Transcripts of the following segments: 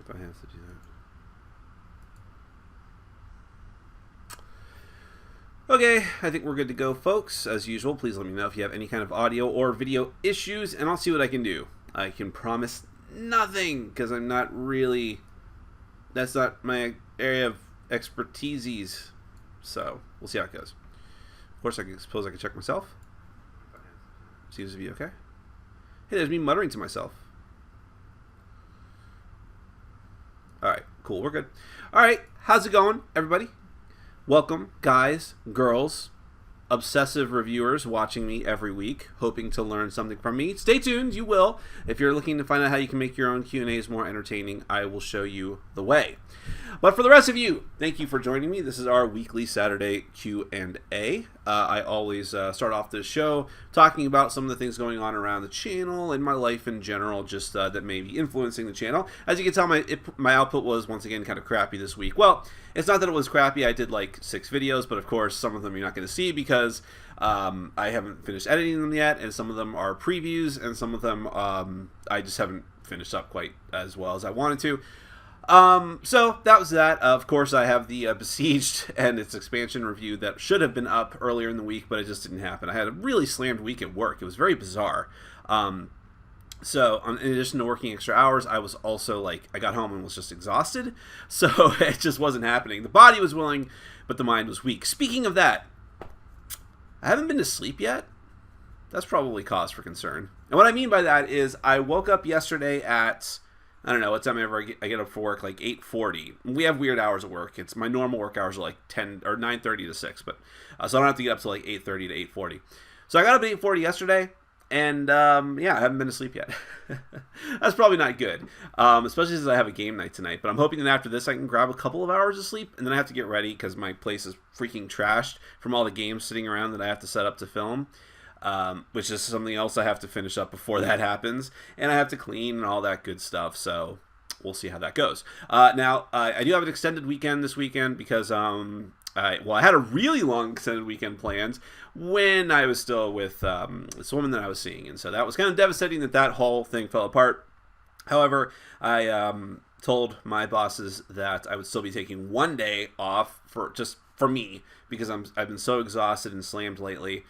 I have to do that. Okay, I think we're good to go, folks. As usual, please let me know if you have any kind of audio or video issues, and I'll see what I can do. I can promise nothing, because I'm not really... That's not my area of expertise. So, we'll see how it goes. Of course, I suppose I can check myself. Seems to be okay. Hey, there's me muttering to myself. Alright, cool, we're good. Alright, how's it going, everybody? Welcome, guys, girls, obsessive reviewers watching me every week, hoping to learn something from me. Stay tuned, you will. If you're looking to find out how you can make your own Q&As more entertaining, I will show you the way. But for the rest of you, thank you for joining me. This is our weekly Saturday Q&A. I always start off this show talking about some of the things going on around the channel and my life in general, just that may be influencing the channel. As you can tell, my output was once again kind of crappy this week. Well, it's not that it was crappy. I did like 6 videos, but of course some of them you're not going to see because I haven't finished editing them yet, and some of them are previews, and some of them I just haven't finished up quite as well as I wanted to. So that was that. Of course, I have the Besieged and its expansion review that should have been up earlier in the week, but it just didn't happen. I had a really slammed week at work. It was very bizarre. So in addition to working extra hours, I was also like, I got home and was just exhausted. So it just wasn't happening. The body was willing, but the mind was weak. Speaking of that, I haven't been to sleep yet. That's probably cause for concern. And what I mean by that is I woke up yesterday at... I don't know what time ever I get up for work, like 8:40. We have weird hours at work. It's my normal work hours are like 10 or 9:30 to 6, but so I don't have to get up to like 8:30 to 8:40. So I got up at 8:40 yesterday, and yeah, I haven't been to sleep yet. That's probably not good, especially since I have a game night tonight. But I'm hoping that after this I can grab a couple of hours of sleep, and then I have to get ready because my place is freaking trashed from all the games sitting around that I have to set up to film. Which is something else I have to finish up before that happens, and I have to clean and all that good stuff, so we'll see how that goes. Now, I do have an extended weekend this weekend because, I had a really long extended weekend planned when I was still with this woman that I was seeing, and so that was kind of devastating that whole thing fell apart. However, I told my bosses that I would still be taking one day off for me, because I've been so exhausted and slammed lately.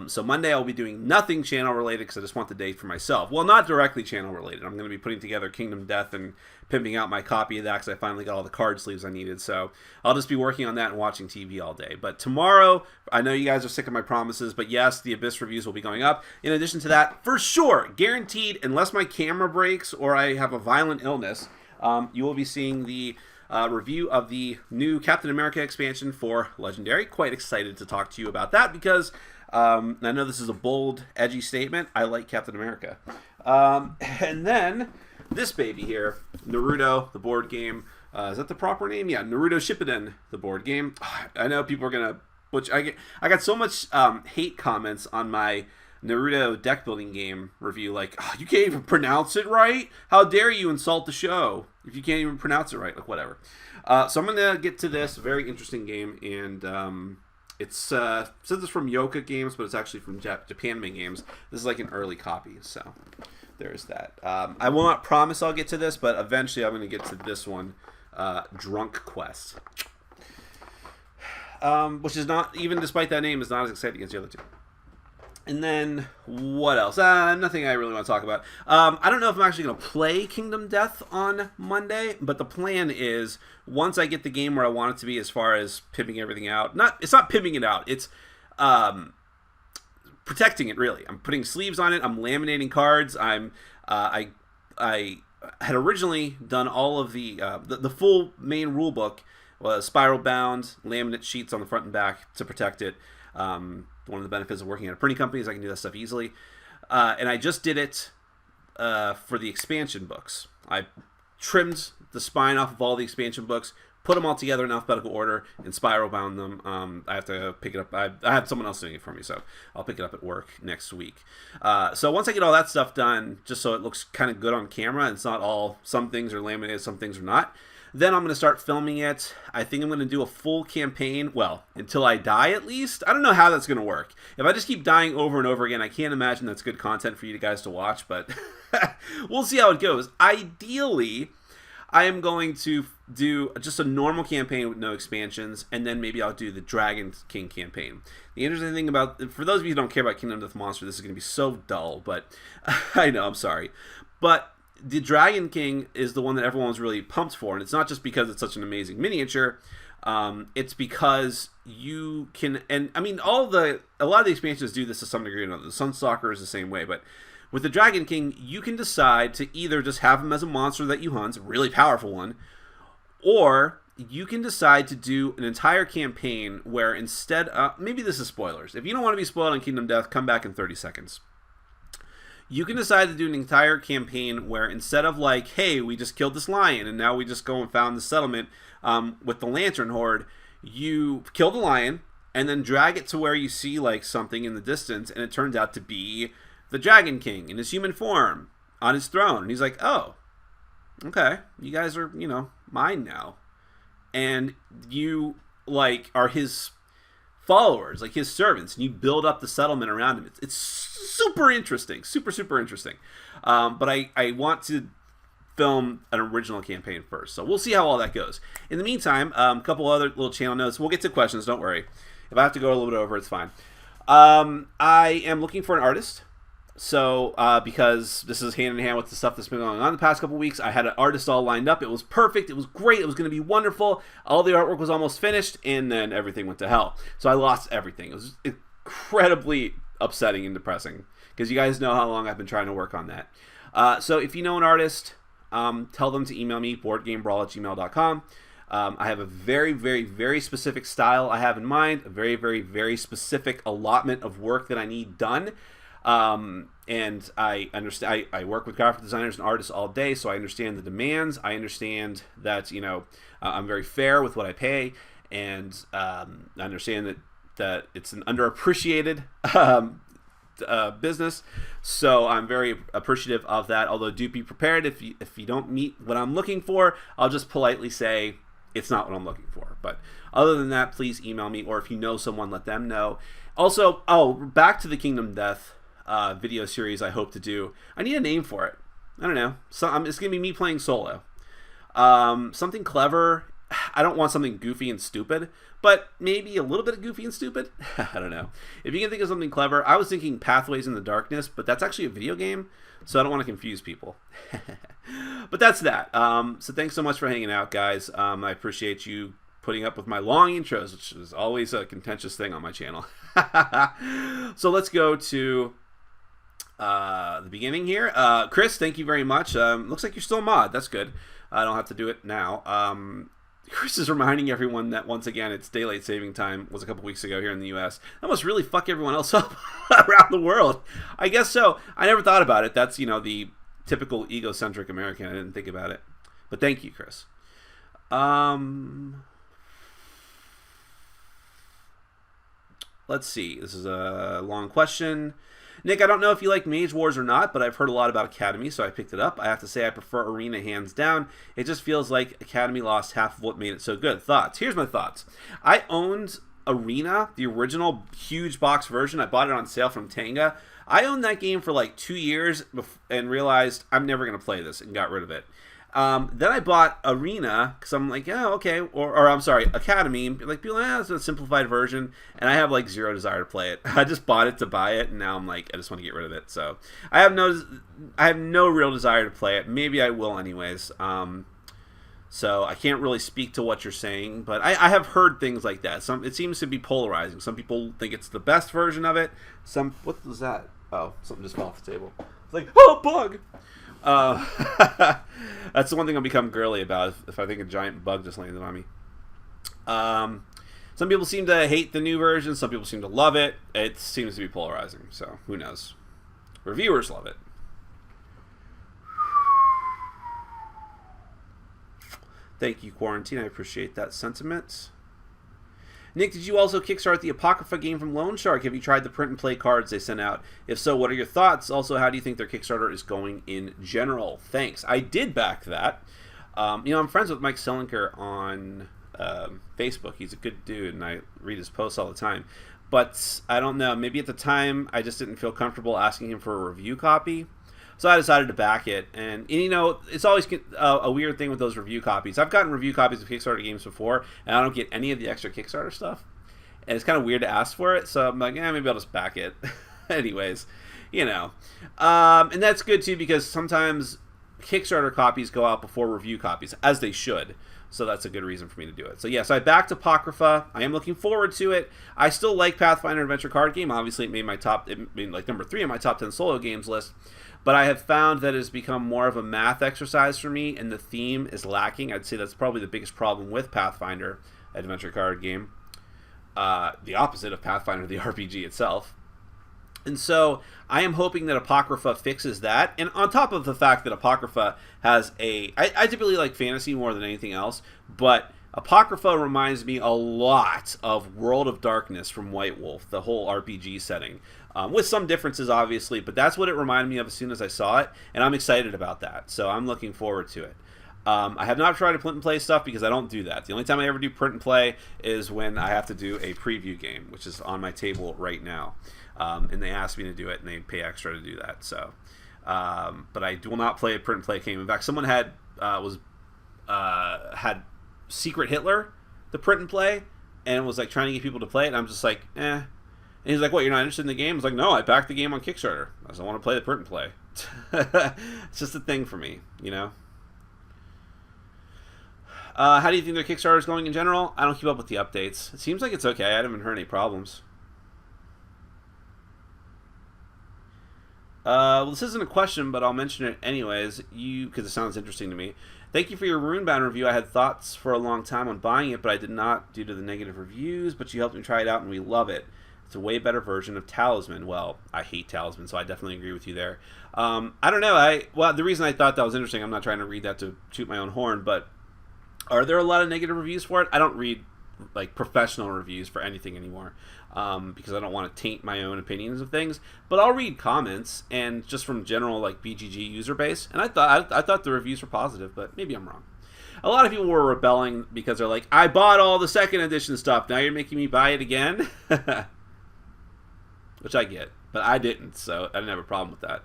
So Monday I'll be doing nothing channel related because I just want the day for myself. Well, not directly channel related. I'm going to be putting together Kingdom Death and pimping out my copy of that because I finally got all the card sleeves I needed. So I'll just be working on that and watching TV all day. But tomorrow, I know you guys are sick of my promises, but yes, the Abyss reviews will be going up. In addition to that, for sure, guaranteed, unless my camera breaks or I have a violent illness, you will be seeing the review of the new Captain America expansion for Legendary. Quite excited to talk to you about that because I know this is a bold, edgy statement. I like Captain America. And then this baby here, Naruto, the board game. Is that the proper name? Yeah, Naruto Shippuden, the board game. I know people are gonna, which I got so much hate comments on my Naruto deck building game review, like, oh, you can't even pronounce it right? How dare you insult the show if you can't even pronounce it right? Like, whatever. So I'm going to get to this very interesting game, and it's says it's from Yoka Games, but it's actually from Japanman Games. This is like an early copy, so there's that. I will not promise I'll get to this, but eventually I'm going to get to this one, Drunk Quest. Which is not, even despite that name, is not as exciting as the other two. And then, what else? Nothing I really want to talk about. I don't know if I'm actually going to play Kingdom Death on Monday, but the plan is, once I get the game where I want it to be as far as pimping everything out, it's not pimping it out, it's protecting it, really. I'm putting sleeves on it, I'm laminating cards, I had originally done all of the full main rule book, was spiral bound, laminate sheets on the front and back to protect it. One of the benefits of working at a printing company is I can do that stuff easily. And I just did it for the expansion books. I trimmed the spine off of all the expansion books, put them all together in alphabetical order, and spiral bound them. I have to pick it up. I have someone else doing it for me, so I'll pick it up at work next week. So once I get all that stuff done, just so it looks kind of good on camera, and it's not all, some things are laminated, some things are not, then I'm going to start filming it. I think I'm going to do a full campaign, well, until I die at least. I don't know how that's going to work. If I just keep dying over and over again, I can't imagine that's good content for you guys to watch, but we'll see how it goes. Ideally, I am going to do just a normal campaign with no expansions, and then maybe I'll do the Dragon King campaign. The interesting thing about, for those of you who don't care about Kingdom Death Monster, this is going to be so dull, but I know, I'm sorry. But the Dragon King is the one that everyone was really pumped for, and it's not just because it's such an amazing miniature. It's because you can, and I mean, a lot of the expansions do this to some degree or another. The Sunstalker is the same way, but with the Dragon King, you can decide to either just have him as a monster that you hunt, a really powerful one, or you can decide to do an entire campaign where instead, maybe this is spoilers. If you don't want to be spoiled on Kingdom Death, come back in 30 seconds. You can decide to do an entire campaign where instead of like, hey, we just killed this lion and now we just go and found the settlement with the Lantern Horde, you kill the lion and then drag it to where you see like something in the distance, and it turns out to be the Dragon King in his human form on his throne. And he's like, oh, okay, you guys are, mine now. And you, like, are his followers, like his servants, and you build up the settlement around him. It's super interesting. Super, super interesting. But I want to film an original campaign first. So we'll see how all that goes. In the meantime, a couple other little channel notes. We'll get to questions, don't worry. If I have to go a little bit over, it's fine. I am looking for an artist. So, because this is hand in hand with the stuff that's been going on the past couple weeks, I had an artist all lined up. It was perfect. It was great. It was going to be wonderful. All the artwork was almost finished, and then everything went to hell. So I lost everything. It was incredibly upsetting and depressing, because you guys know how long I've been trying to work on that. So if you know an artist, tell them to email me, boardgamebrawl@gmail.com. I have a very, very, very specific style I have in mind, a very, very, very specific allotment of work that I need done. And I understand, I work with graphic designers and artists all day, so I understand the demands. I understand that, I'm very fair with what I pay, and I understand that it's an underappreciated business, so I'm very appreciative of that. Although do be prepared, if you don't meet what I'm looking for, I'll just politely say it's not what I'm looking for. But other than that, please email me, or if you know someone, let them know. Also, back to the Kingdom Death video series I hope to do. I need a name for it. I don't know. It's gonna be me playing solo. Something clever. I don't want something goofy and stupid, but maybe a little bit of goofy and stupid. I don't know. If you can think of something clever, I was thinking Pathways in the Darkness, but that's actually a video game, so I don't want to confuse people. But that's that. So thanks so much for hanging out, guys. I appreciate you putting up with my long intros, which is always a contentious thing on my channel. So let's go to the beginning here. Chris, thank you very much. Looks like you're still a mod. That's good. I don't have to do it now. Chris is reminding everyone that once again it's daylight saving time was a couple weeks ago here in the US. That must really fuck everyone else up around the world. I guess so. I never thought about it. That's, the typical egocentric American. I didn't think about it. But thank you, Chris. Let's see. This is a long question. Nick, I don't know if you like Mage Wars or not, but I've heard a lot about Academy, so I picked it up. I have to say I prefer Arena hands down. It just feels like Academy lost half of what made it so good. Thoughts? Here's my thoughts. I owned Arena, the original huge box version. I bought it on sale from Tenga. I owned that game for like 2 years and realized I'm never going to play this and got rid of it. Then I bought Arena because I'm like, oh, okay, or I'm sorry, Academy. Like, people, it's a simplified version, and I have like zero desire to play it. I just bought it to buy it, and now I'm like, I just want to get rid of it. So I have no real desire to play it. Maybe I will anyways. So I can't really speak to what you're saying, but I have heard things like that. It seems to be polarizing. Some people think it's the best version of it. What was that? Oh, something just fell off the table. It's like, oh, bug. That's the one thing I'll become girly about if I think a giant bug just landed on me. Some people seem to hate the new version. Some people seem to love it. It seems to be polarizing, so who knows. Reviewers love it. Thank you, Quarantine. I appreciate that sentiment. Nick, did you also kickstart the Apocrypha game from Lone Shark? Have you tried the print and play cards they sent out? If so, what are your thoughts? Also, how do you think their Kickstarter is going in general? Thanks. I did back that. I'm friends with Mike Selinker on Facebook. He's a good dude, and I read his posts all the time. But I don't know. Maybe at the time, I just didn't feel comfortable asking him for a review copy. So I decided to back it, and you know, it's always a weird thing with those review copies. I've gotten review copies of Kickstarter games before, and I don't get any of the extra Kickstarter stuff, and it's kind of weird to ask for it. So I'm like, maybe I'll just back it. Anyways, you know, and that's good too because sometimes Kickstarter copies go out before review copies, as they should. So that's a good reason for me to do it. So yes, I backed Apocrypha. I am looking forward to it. I still like Pathfinder Adventure card game. Obviously, it made like number 3 on my top 10 solo games list. But I have found that it has become more of a math exercise for me, and the theme is lacking. I'd say that's probably the biggest problem with Pathfinder Adventure card game. The opposite of Pathfinder, the RPG itself. And so I am hoping that Apocrypha fixes that. And on top of the fact that Apocrypha has I typically like fantasy more than anything else, but Apocrypha reminds me a lot of World of Darkness from White Wolf, the whole RPG setting. With some differences, obviously, but that's what it reminded me of as soon as I saw it, and I'm excited about that. So I'm looking forward to it. I have not tried to print and play stuff because I don't do that. The only time I ever do print and play is when I have to do a preview game, which is on my table right now. And they asked me to do it, and they pay extra to do that. So, but I will not play a print and play game. In fact, someone had Secret Hitler, the print and play, and was like trying to get people to play it. And I'm just like, eh. And he's like, "What? You're not interested in the game?" I was like, "No, I backed the game on Kickstarter. I just want to play the print and play." It's just a thing for me, you know. How do you think their Kickstarter is going in general? I don't keep up with the updates. It seems like it's okay. I haven't heard any problems. Well, this isn't a question, but I'll mention it anyways, because it sounds interesting to me. Thank you for your Runebound review. I had thoughts for a long time on buying it, but I did not due to the negative reviews, but you helped me try it out, and we love it. It's a way better version of Talisman. Well, I hate Talisman, so I definitely agree with you there. I don't know. Well, the reason I thought that was interesting, I'm not trying to read that to toot my own horn, but are there a lot of negative reviews for it? I don't read like professional reviews for anything anymore because I don't want to taint my own opinions of things. But I'll read comments and just from general like BGG user base, and I thought the reviews were positive, but maybe I'm wrong. A lot of people were rebelling because they're like, I bought all the second edition stuff. Now you're making me buy it again, which I get, but I didn't, so I didn't have a problem with that.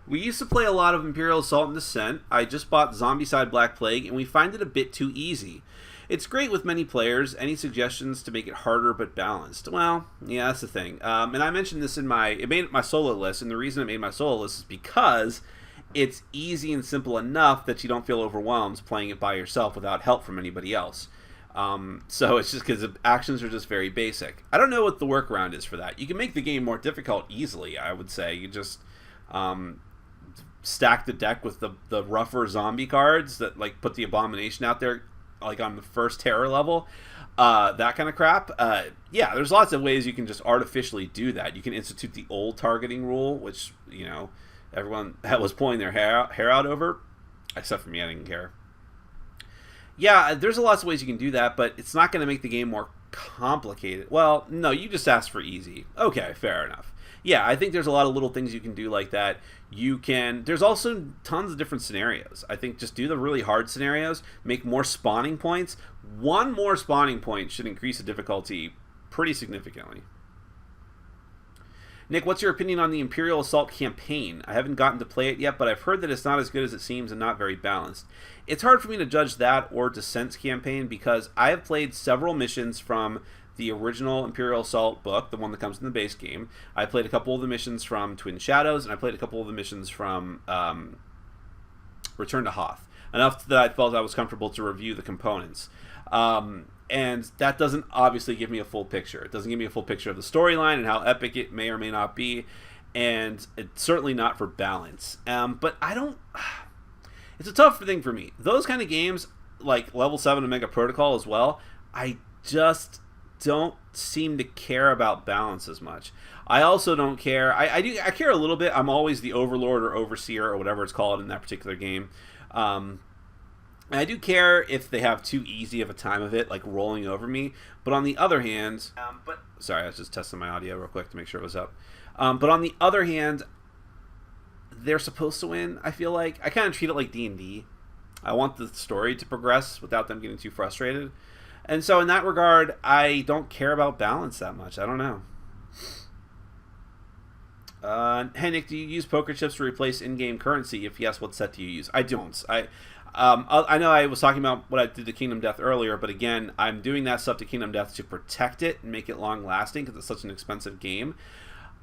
We used to play a lot of Imperial Assault and Descent. I just bought Zombicide Black Plague, and we find it a bit too easy. It's great with many players. Any suggestions to make it harder but balanced? Well, yeah, that's the thing. And I mentioned this it made my solo list, and the reason it made my solo list is because it's easy and simple enough that you don't feel overwhelmed playing it by yourself without help from anybody else. So it's just because the actions are just very basic. I don't know what the workaround is for that. You can make the game more difficult easily, I would say. You just stack the deck with the rougher zombie cards that like put the abomination out there like on the first terror level. That kind of crap. Yeah, there's lots of ways you can just artificially do that. You can institute the old targeting rule, which, you know, everyone was pulling their hair out over. Except for me, I didn't care. Yeah, there's lots of ways you can do that, but it's not going to make the game more complicated. Well, no, you just asked for easy. Okay, fair enough. Yeah, I think there's a lot of little things you can do like that. There's also tons of different scenarios. I think just do the really hard scenarios, make more spawning points. One more spawning point should increase the difficulty pretty significantly. Nick, what's your opinion on the Imperial Assault campaign? I haven't gotten to play it yet, but I've heard that it's not as good as it seems and not very balanced. It's hard for me to judge that or Descent's campaign because I have played several missions from the original Imperial Assault book, the one that comes in the base game. I played a couple of the missions from Twin Shadows, and I played a couple of the missions from Return to Hoth. Enough that I felt I was comfortable to review the components. And that doesn't obviously give me a full picture. It doesn't give me a full picture of the storyline and how epic it may or may not be. And it's certainly not for balance. But I don't... It's a tough thing for me. Those kind of games, like Level 7 Omega Protocol as well, I just don't seem to care about balance as much. I also don't care... I care a little bit. I'm always the Overlord or Overseer or whatever it's called in that particular game. And I do care if they have too easy of a time of it, like rolling over me. But on the other hand... Sorry, I was just testing my audio real quick to make sure it was up. But on the other hand, they're supposed to win, I feel like. I kind of treat it like D&D. I want the story to progress without them getting too frustrated. And so in that regard, I don't care about balance that much. I don't know. Hey Nick, do you use poker chips to replace in-game currency? If yes, what set do you use? I don't. I know I was talking about what I did to Kingdom Death earlier, but again, I'm doing that stuff to Kingdom Death to protect it and make it long-lasting because it's such an expensive game.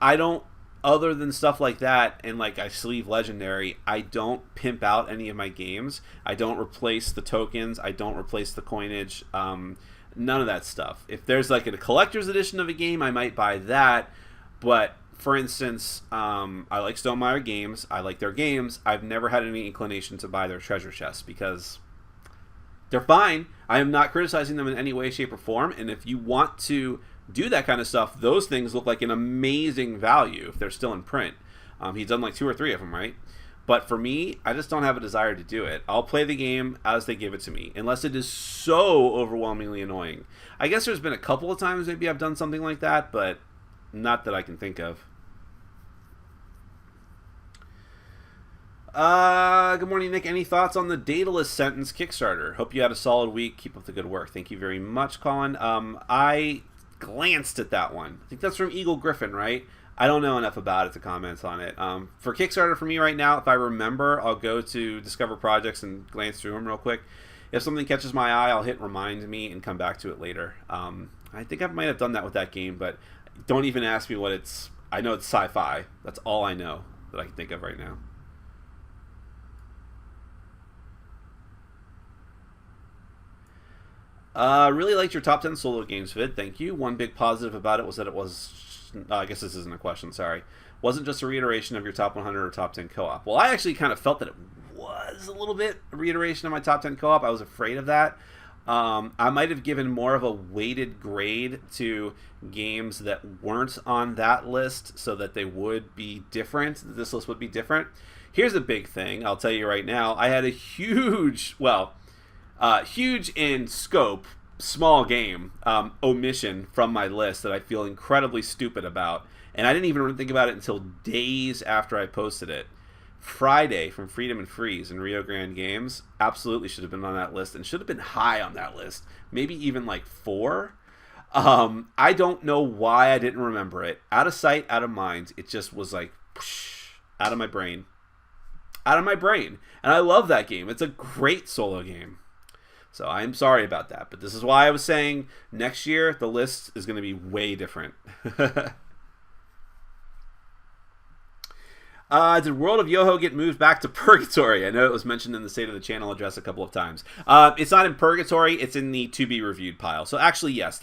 I don't, other than stuff like that, and like I sleeve Legendary, I don't pimp out any of my games. I don't replace the tokens. I don't replace the coinage. None of that stuff. If there's like a collector's edition of a game, I might buy that, but for instance, I like Stonemaier Games. I like their games. I've never had any inclination to buy their treasure chests because they're fine. I am not criticizing them in any way, shape, or form. And if you want to do that kind of stuff, those things look like an amazing value if they're still in print. He's done like 2 or 3 of them, right? But for me, I just don't have a desire to do it. I'll play the game as they give it to me, unless it is so overwhelmingly annoying. I guess there's been a couple of times maybe I've done something like that, but not that I can think of. Good morning, Nick. Any thoughts on the Daedalus Sentence Kickstarter? Hope you had a solid week. Keep up the good work. Thank you very much, Colin. I glanced at that one. I think that's from Eagle Griffin, right? I don't know enough about it to comment on it. For Kickstarter, for me right now, if I remember, I'll go to Discover Projects and glance through them real quick. If something catches my eye, I'll hit Remind Me and come back to it later. I think I might have done that with that game, but don't even ask me what it's... I know it's sci-fi. That's all I know that I can think of right now. Really liked your top 10 solo games vid. Thank you. One big positive about it was that it was... I guess this isn't a question, sorry. Wasn't just a reiteration of your top 100 or top 10 co-op. Well, I actually kind of felt that it was a little bit a reiteration of my top 10 co-op. I was afraid of that. I might have given more of a weighted grade to games that weren't on that list so that they would be different. This list would be different. Here's a big thing. I'll tell you right now. I had a huge, huge in scope, small game omission from my list that I feel incredibly stupid about. And I didn't even think about it until days after I posted it. Friday from Freedom and Freeze and Rio Grande Games absolutely should have been on that list and should have been high on that list. Maybe even like 4. I don't know why I didn't remember it. Out of sight, out of mind. It just was like whoosh, out of my brain. Out of my brain. And I love that game. It's a great solo game. So I'm sorry about that. But this is why I was saying next year the list is going to be way different. Did World of Yoho get moved back to Purgatory? I know it was mentioned in the State of the Channel address a couple of times. It's not in Purgatory. It's in the to be reviewed pile. So actually, yes.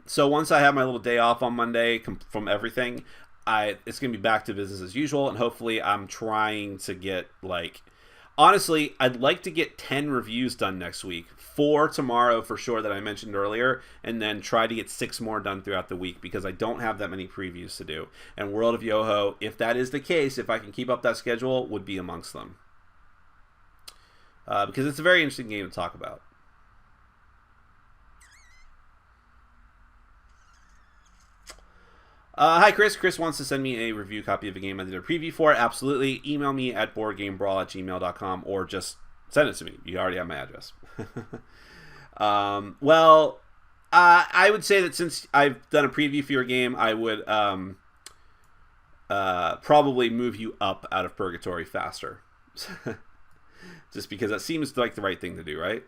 So once I have my little day off on Monday from everything, it's going to be back to business as usual. And hopefully I'm trying to get honestly, I'd like to get 10 reviews done next week. 4 tomorrow for sure that I mentioned earlier, and then try to get 6 more done throughout the week because I don't have that many previews to do. And World of Yoho, if that is the case, if I can keep up that schedule, would be amongst them. Because it's a very interesting game to talk about. Hi, Chris. Chris wants to send me a review copy of a game I did a preview for. Absolutely. Email me at boardgamebrawl@gmail.com or just send it to me. You already have my address. I would say that since I've done a preview for your game, I would probably move you up out of Purgatory faster. Just because that seems like the right thing to do, right?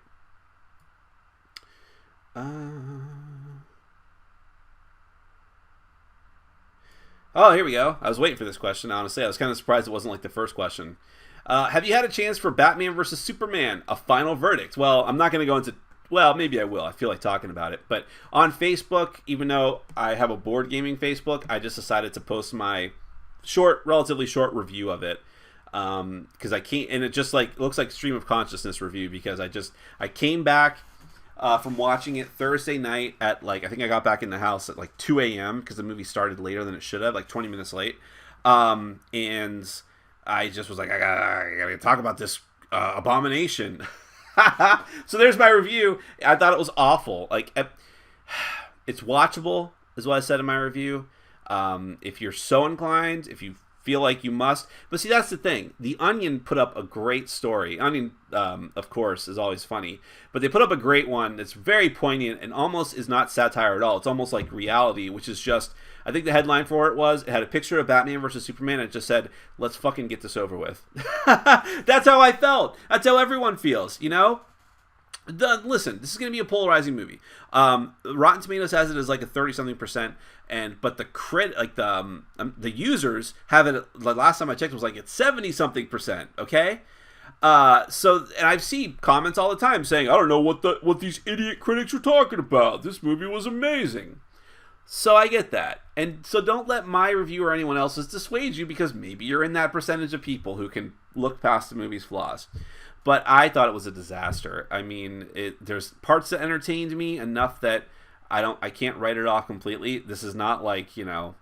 Oh, here we go. I was waiting for this question, honestly. I was kind of surprised it wasn't like the first question. Have you had a chance for Batman vs. Superman, a final verdict? Well, I'm not going to go into... Well, maybe I will. I feel like talking about it. But on Facebook, even though I have a board gaming Facebook, I just decided to post my relatively short review of it. Because I can't... And it just looks like stream of consciousness review because I came back... from watching it Thursday night at I think I got back in the house at 2 a.m. because the movie started later than it should have, 20 minutes late. And I just was like, I gotta talk about this abomination. So there's my review. I thought it was awful. It's watchable, is what I said in my review. If you're so inclined, if you feel like you must. But see, that's the thing. The Onion put up a great story. Onion, of course, is always funny. But they put up a great one that's very poignant and almost is not satire at all. It's almost like reality, which is just... I think the headline for it had a picture of Batman versus Superman, and it just said, let's fucking get this over with. That's how I felt. That's how everyone feels, you know? Listen, this is going to be a polarizing movie. Rotten Tomatoes has it as like a 30-something%, but the users have it. The last time I checked, it was like it's 70-something%. Okay, and I see comments all the time saying, I don't know what these idiot critics are talking about. This movie was amazing. So I get that, and so don't let my review or anyone else's dissuade you, because maybe you're in that percentage of people who can look past the movie's flaws. But I thought it was a disaster. I mean, there's parts that entertained me enough that I can't write it off completely. This is not like, you know...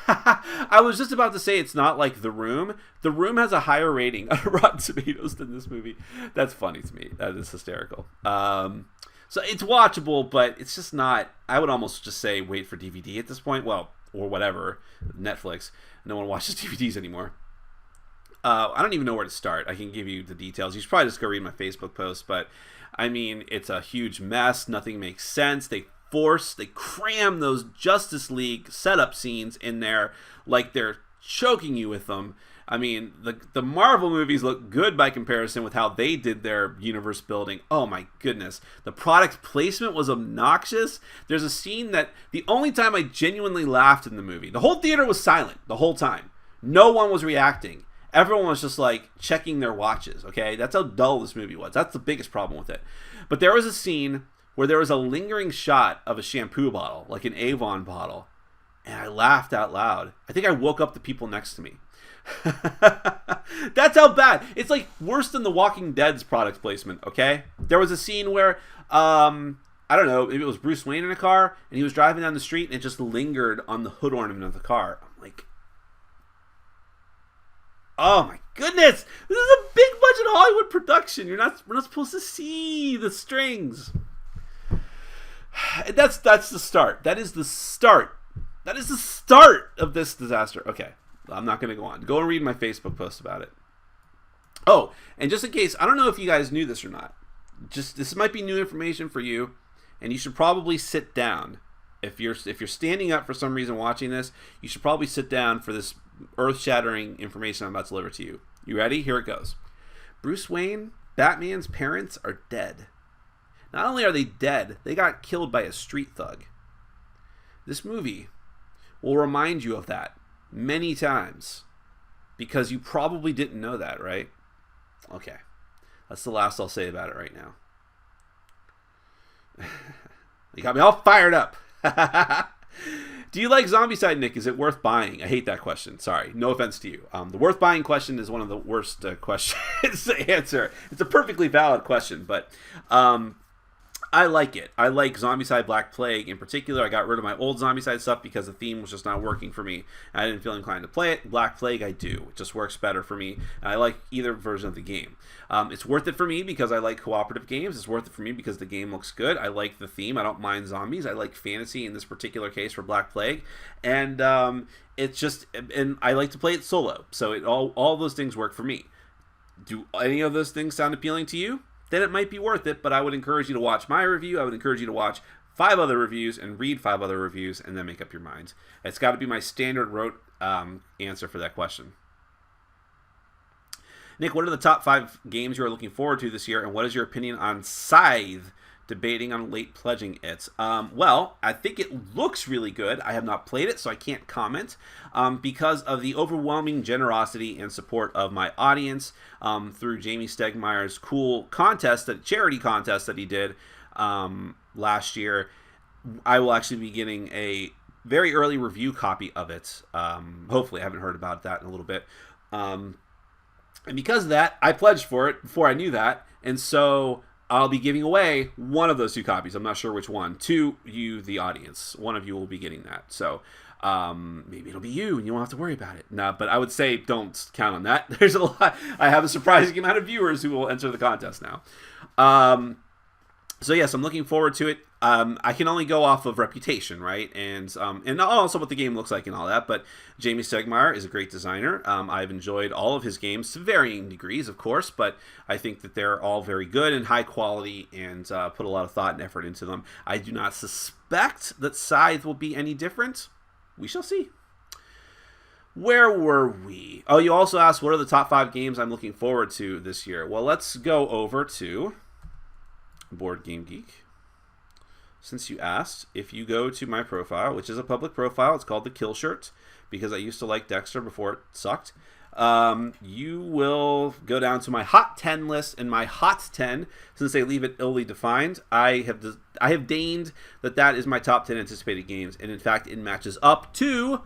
I was just about to say it's not like The Room. The Room has a higher rating on Rotten Tomatoes than this movie. That's funny to me. That is hysterical. So it's watchable, but it's just not... I would almost just say wait for DVD at this point. Well, or whatever. Netflix. No one watches DVDs anymore. I don't even know where to start. I can give you the details. You should probably just go read my Facebook post. But, I mean, it's a huge mess. Nothing makes sense. They cram those Justice League setup scenes in there like they're choking you with them. I mean, the Marvel movies look good by comparison with how they did their universe building. Oh my goodness. The product placement was obnoxious. There's a scene that the only time I genuinely laughed in the movie, the whole theater was silent the whole time. No one was reacting. Everyone was just like checking their watches, okay? That's how dull this movie was. That's the biggest problem with it. But there was a scene where there was a lingering shot of a shampoo bottle, like an Avon bottle, and I laughed out loud. I think I woke up the people next to me. That's how bad. It's like worse than The Walking Dead's product placement, okay? There was a scene where, I don't know, maybe it was Bruce Wayne in a car, and he was driving down the street, and it just lingered on the hood ornament of the car. I'm like... Oh my goodness! This is a big budget Hollywood production. We're not supposed to see the strings. That's the start. That is the start. That is the start of this disaster. Okay, I'm not going to go on. Go and read my Facebook post about it. Oh, and just in case, I don't know if you guys knew this or not. This might be new information for you, and you should probably sit down. If you're standing up for some reason watching this, you should probably sit down for this earth-shattering information I'm about to deliver to you. You ready? Here it goes. Bruce Wayne, Batman's parents, are dead. Not only are they dead, they got killed by a street thug. This movie will remind you of that many times, because you probably didn't know that, right? Okay. That's the last I'll say about it right now. You got me all fired up. Do you like Zombicide, Nick? Is it worth buying? I hate that question. Sorry. No offense to you. The worth buying question is one of the worst questions to answer. It's a perfectly valid question, but I like it. I like Zombicide Black Plague in particular. I got rid of my old Zombicide stuff because the theme was just not working for me. I didn't feel inclined to play it. Black Plague, I do. It just works better for me. And I like either version of the game. It's worth it for me because I like cooperative games. It's worth it for me because the game looks good. I like the theme. I don't mind zombies. I like fantasy in this particular case for Black Plague. And it's just, and I like to play it solo. So all those things work for me. Do any of those things sound appealing to you? Then it might be worth it, but I would encourage you to watch my review. I would encourage you to watch 5 other reviews and read 5 other reviews and then make up your mind. It's got to be my standard rote answer for that question. Nick, what are the top 5 games you are looking forward to this year, and what is your opinion on Scythe? Debating on late pledging it. Well, I think it looks really good. I have not played it, so I can't comment because of the overwhelming generosity and support of my audience through Jamie Stegmeier's cool charity contest that he did last year. I will actually be getting a very early review copy of it. Hopefully, I haven't heard about that in a little bit. And because of that, I pledged for it before I knew that, and so I'll be giving away one of those 2 copies. I'm not sure which one. To you, the audience. One of you will be getting that. So maybe it'll be you, and you won't have to worry about it. No, but I would say don't count on that. There's a lot. I have a surprising amount of viewers who will enter the contest now. So yes, I'm looking forward to it. I can only go off of reputation, right, and also what the game looks like and all that. But Jamie Stegmaier is a great designer. I've enjoyed all of his games to varying degrees, of course, but I think that they're all very good and high quality, and put a lot of thought and effort into them. I do not suspect that Scythe will be any different. We shall see. Where were we? Oh, you also asked what are the top 5 games I'm looking forward to this year. Well, let's go over to Board Game Geek. Since you asked, if you go to my profile, which is a public profile, it's called the Kill Shirt, because I used to like Dexter before it sucked. You will go down to my Hot 10 list, and my Hot 10, since they leave it illy defined, I have deigned that is my top 10 anticipated games, and in fact, it matches up to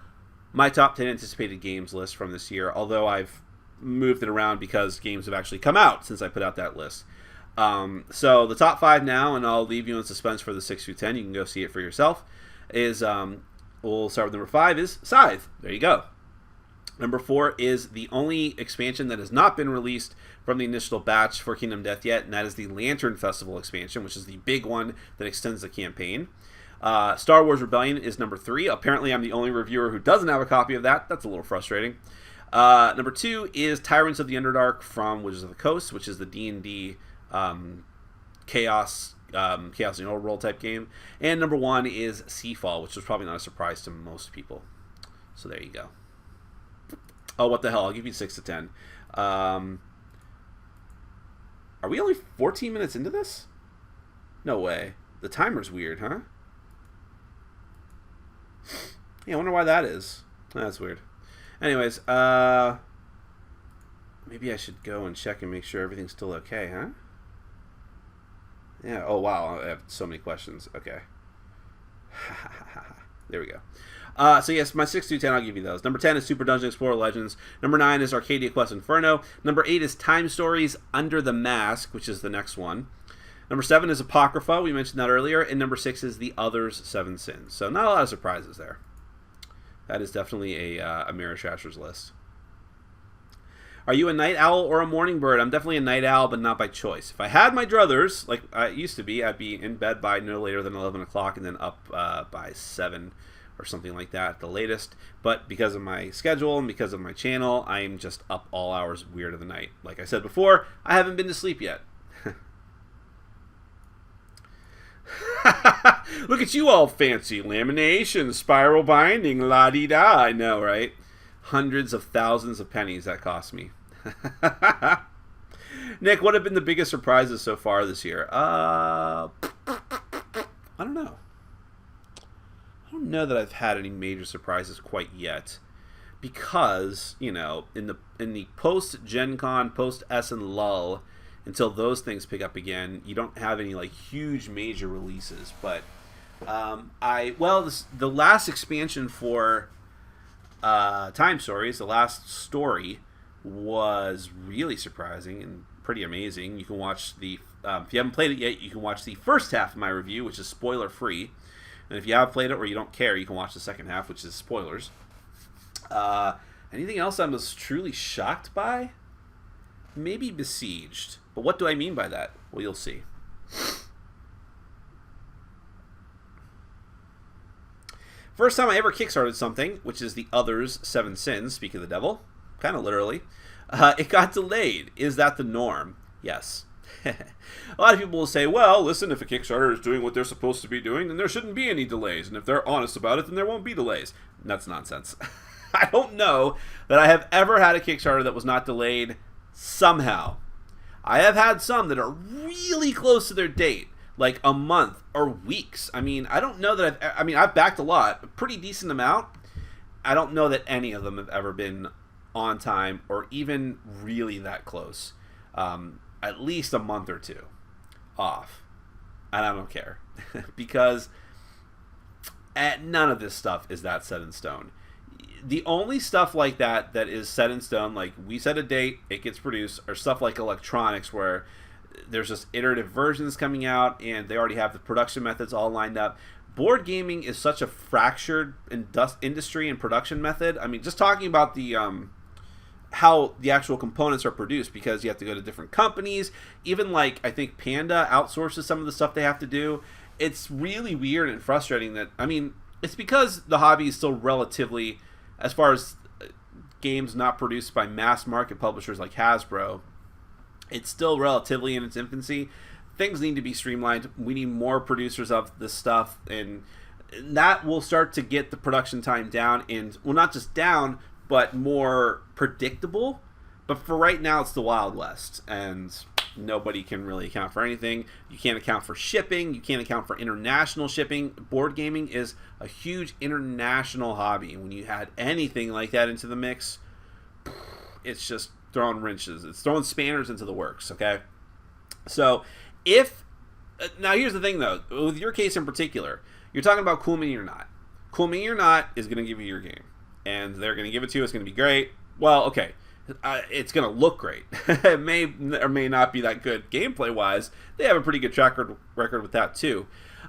my top 10 anticipated games list from this year, although I've moved it around because games have actually come out since I put out that list. So the top 5 now, and I'll leave you in suspense for the 6 through 10. You can go see it for yourself. We'll start with number 5 is Scythe. There you go. Number 4 is the only expansion that has not been released from the initial batch for Kingdom Death yet, and that is the Lantern Festival expansion, which is the big one that extends the campaign. Star Wars Rebellion is number 3. Apparently, I'm the only reviewer who doesn't have a copy of that. That's a little frustrating. Number 2 is Tyrants of the Underdark from Wizards of the Coast, which is the D&D chaos and old role type game. And number 1 is Seafall, which was probably not a surprise to most people. So there you go. Oh, what the hell? I'll give you 6 to 10. Are we only 14 minutes into this? No way. The timer's weird, huh? Yeah, I wonder why that is. That's weird. Anyways, maybe I should go and check and make sure everything's still okay, huh? Yeah, oh wow, I have so many questions. Okay. There we go. So yes, my 6 through 10, I'll give you those. Number 10 is Super Dungeon Explorer Legends. Number 9 is Arcadia Quest Inferno. Number 8 is Time Stories Under the Mask, which is the next one. Number 7 is Apocrypha, we mentioned that earlier. And number 6 is The Others 7 Sins. So not a lot of surprises there. That is definitely a Mirror Shrasher's list. Are you a night owl or a morning bird? I'm definitely a night owl, but not by choice. If I had my druthers, like I used to be, I'd be in bed by no later than 11 o'clock and then up by 7 or something like that at the latest. But because of my schedule and because of my channel, I'm just up all hours weird of the night. Like I said before, I haven't been to sleep yet. Look at you all fancy. Lamination, spiral binding, la-di-da. I know, right? Hundreds of thousands of pennies that cost me. Nick, what have been the biggest surprises so far this year? I don't know. I don't know that I've had any major surprises quite yet, because in the post Gen Con, post Essen lull, until those things pick up again, you don't have any like huge major releases. But the last expansion for Time Stories, the last story, was really surprising and pretty amazing. You can watch if you haven't played it yet, you can watch the first half of my review, which is spoiler free. And if you have played it or you don't care, you can watch the second half, which is spoilers. Anything else I was truly shocked by? Maybe Besieged. But what do I mean by that? Well, you'll see. First time I ever kickstarted something, which is The Others 7 Sins, speak of the devil, kind of literally, it got delayed. Is that the norm? Yes. A lot of people will say, well, listen, if a Kickstarter is doing what they're supposed to be doing, then there shouldn't be any delays. And if they're honest about it, then there won't be delays. And that's nonsense. I don't know that I have ever had a Kickstarter that was not delayed somehow. I have had some that are really close to their date, like a month or weeks. I mean, I don't know that I've backed a lot, a pretty decent amount. I don't know that any of them have ever been on time or even really that close. At least a month or two off. And I don't care. Because none of this stuff is that set in stone. The only stuff like that is set in stone, like we set a date, it gets produced, or stuff like electronics where there's just iterative versions coming out and they already have the production methods all lined up. Board gaming is such a fractured industry and production method. I mean, just talking about the how the actual components are produced, because you have to go to different companies. Even like I think Panda outsources some of the stuff they have to do. It's really weird and frustrating that, I mean, it's because the hobby is still relatively, as far as games not produced by mass market publishers like Hasbro, it's still relatively in its infancy. Things need to be streamlined. We need more producers of this stuff, and that will start to get the production time down, and, well, not just down, but more predictable. But for right now, it's the Wild West, and nobody can really account for anything. You can't account for shipping. You can't account for international shipping. Board gaming is a huge international hobby. When you add anything like that into the mix, it's just throwing wrenches. It's throwing spanners into the works, okay? So, now here's the thing, though. With your case in particular, you're talking about Cool Mini or Not. Cool Mini or Not is going to give you your game, and they're going to give it to you. It's going to be great. Well, okay. It's going to look great. It may or may not be that good gameplay-wise. They have a pretty good track record with that, too.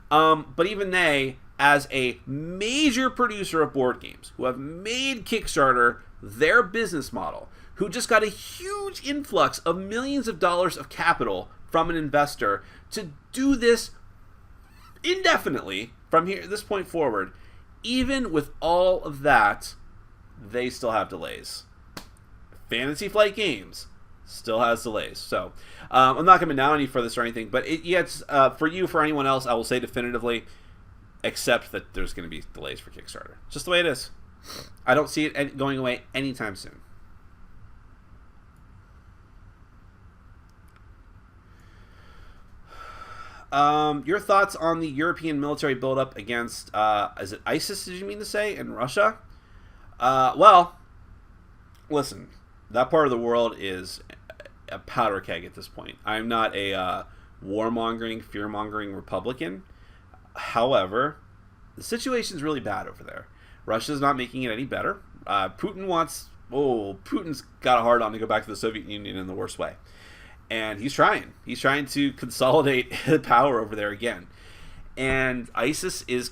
But even they, as a major producer of board games, who have made Kickstarter their business model, who just got a huge influx of millions of dollars of capital from an investor to do this indefinitely from this point forward, even with all of that, they still have delays. Fantasy Flight Games still has delays. So I'm not coming down any for this or anything, but for anyone else, I will say definitively, accept that there's going to be delays for Kickstarter. Just the way it is. I don't see it going away anytime soon. Your thoughts on the European military buildup against, is it ISIS, did you mean to say, in Russia? Well, listen, that part of the world is a powder keg at this point. I'm not a warmongering, fear-mongering Republican. However, the situation's really bad over there. Russia's not making it any better. Putin's got a hard on to go back to the Soviet Union in the worst way. And he's trying. He's trying to consolidate power over there again. And ISIS is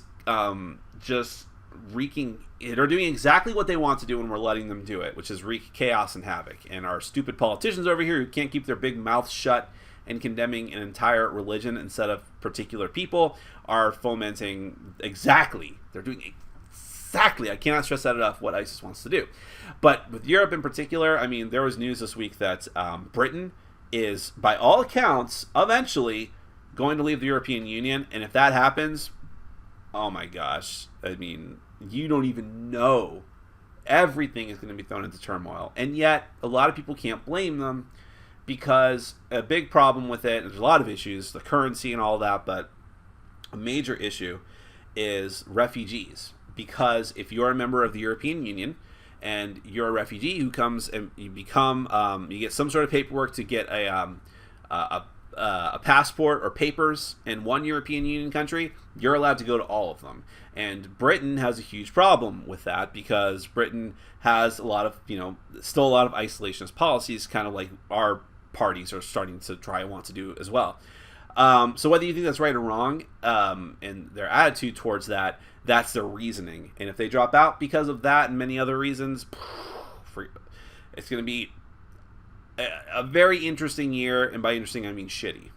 just wreaking. They're doing exactly what they want to do when we're letting them do it, which is wreak chaos and havoc. And our stupid politicians over here who can't keep their big mouths shut and condemning an entire religion instead of particular people are fomenting exactly. They're doing exactly, I cannot stress that enough, what ISIS wants to do. But with Europe in particular, I mean, there was news this week that Britain is, by all accounts, eventually going to leave the European Union. And if that happens, oh my gosh, I mean, you don't even know. Everything is going to be thrown into turmoil. And yet, a lot of people can't blame them, because a big problem with it, there's a lot of issues, the currency and all that, but a major issue is refugees. Because if you're a member of the European Union, and you're a refugee who comes and you become, you get some sort of paperwork to get a passport or papers in one European Union country, you're allowed to go to all of them. And Britain has a huge problem with that, because Britain has a lot of, still a lot of isolationist policies, kind of like our parties are starting to try and want to do as well. So whether you think that's right or wrong, and their attitude towards that, that's their reasoning. And if they drop out because of that and many other reasons, it's going to be a very interesting year. And by interesting, I mean shitty.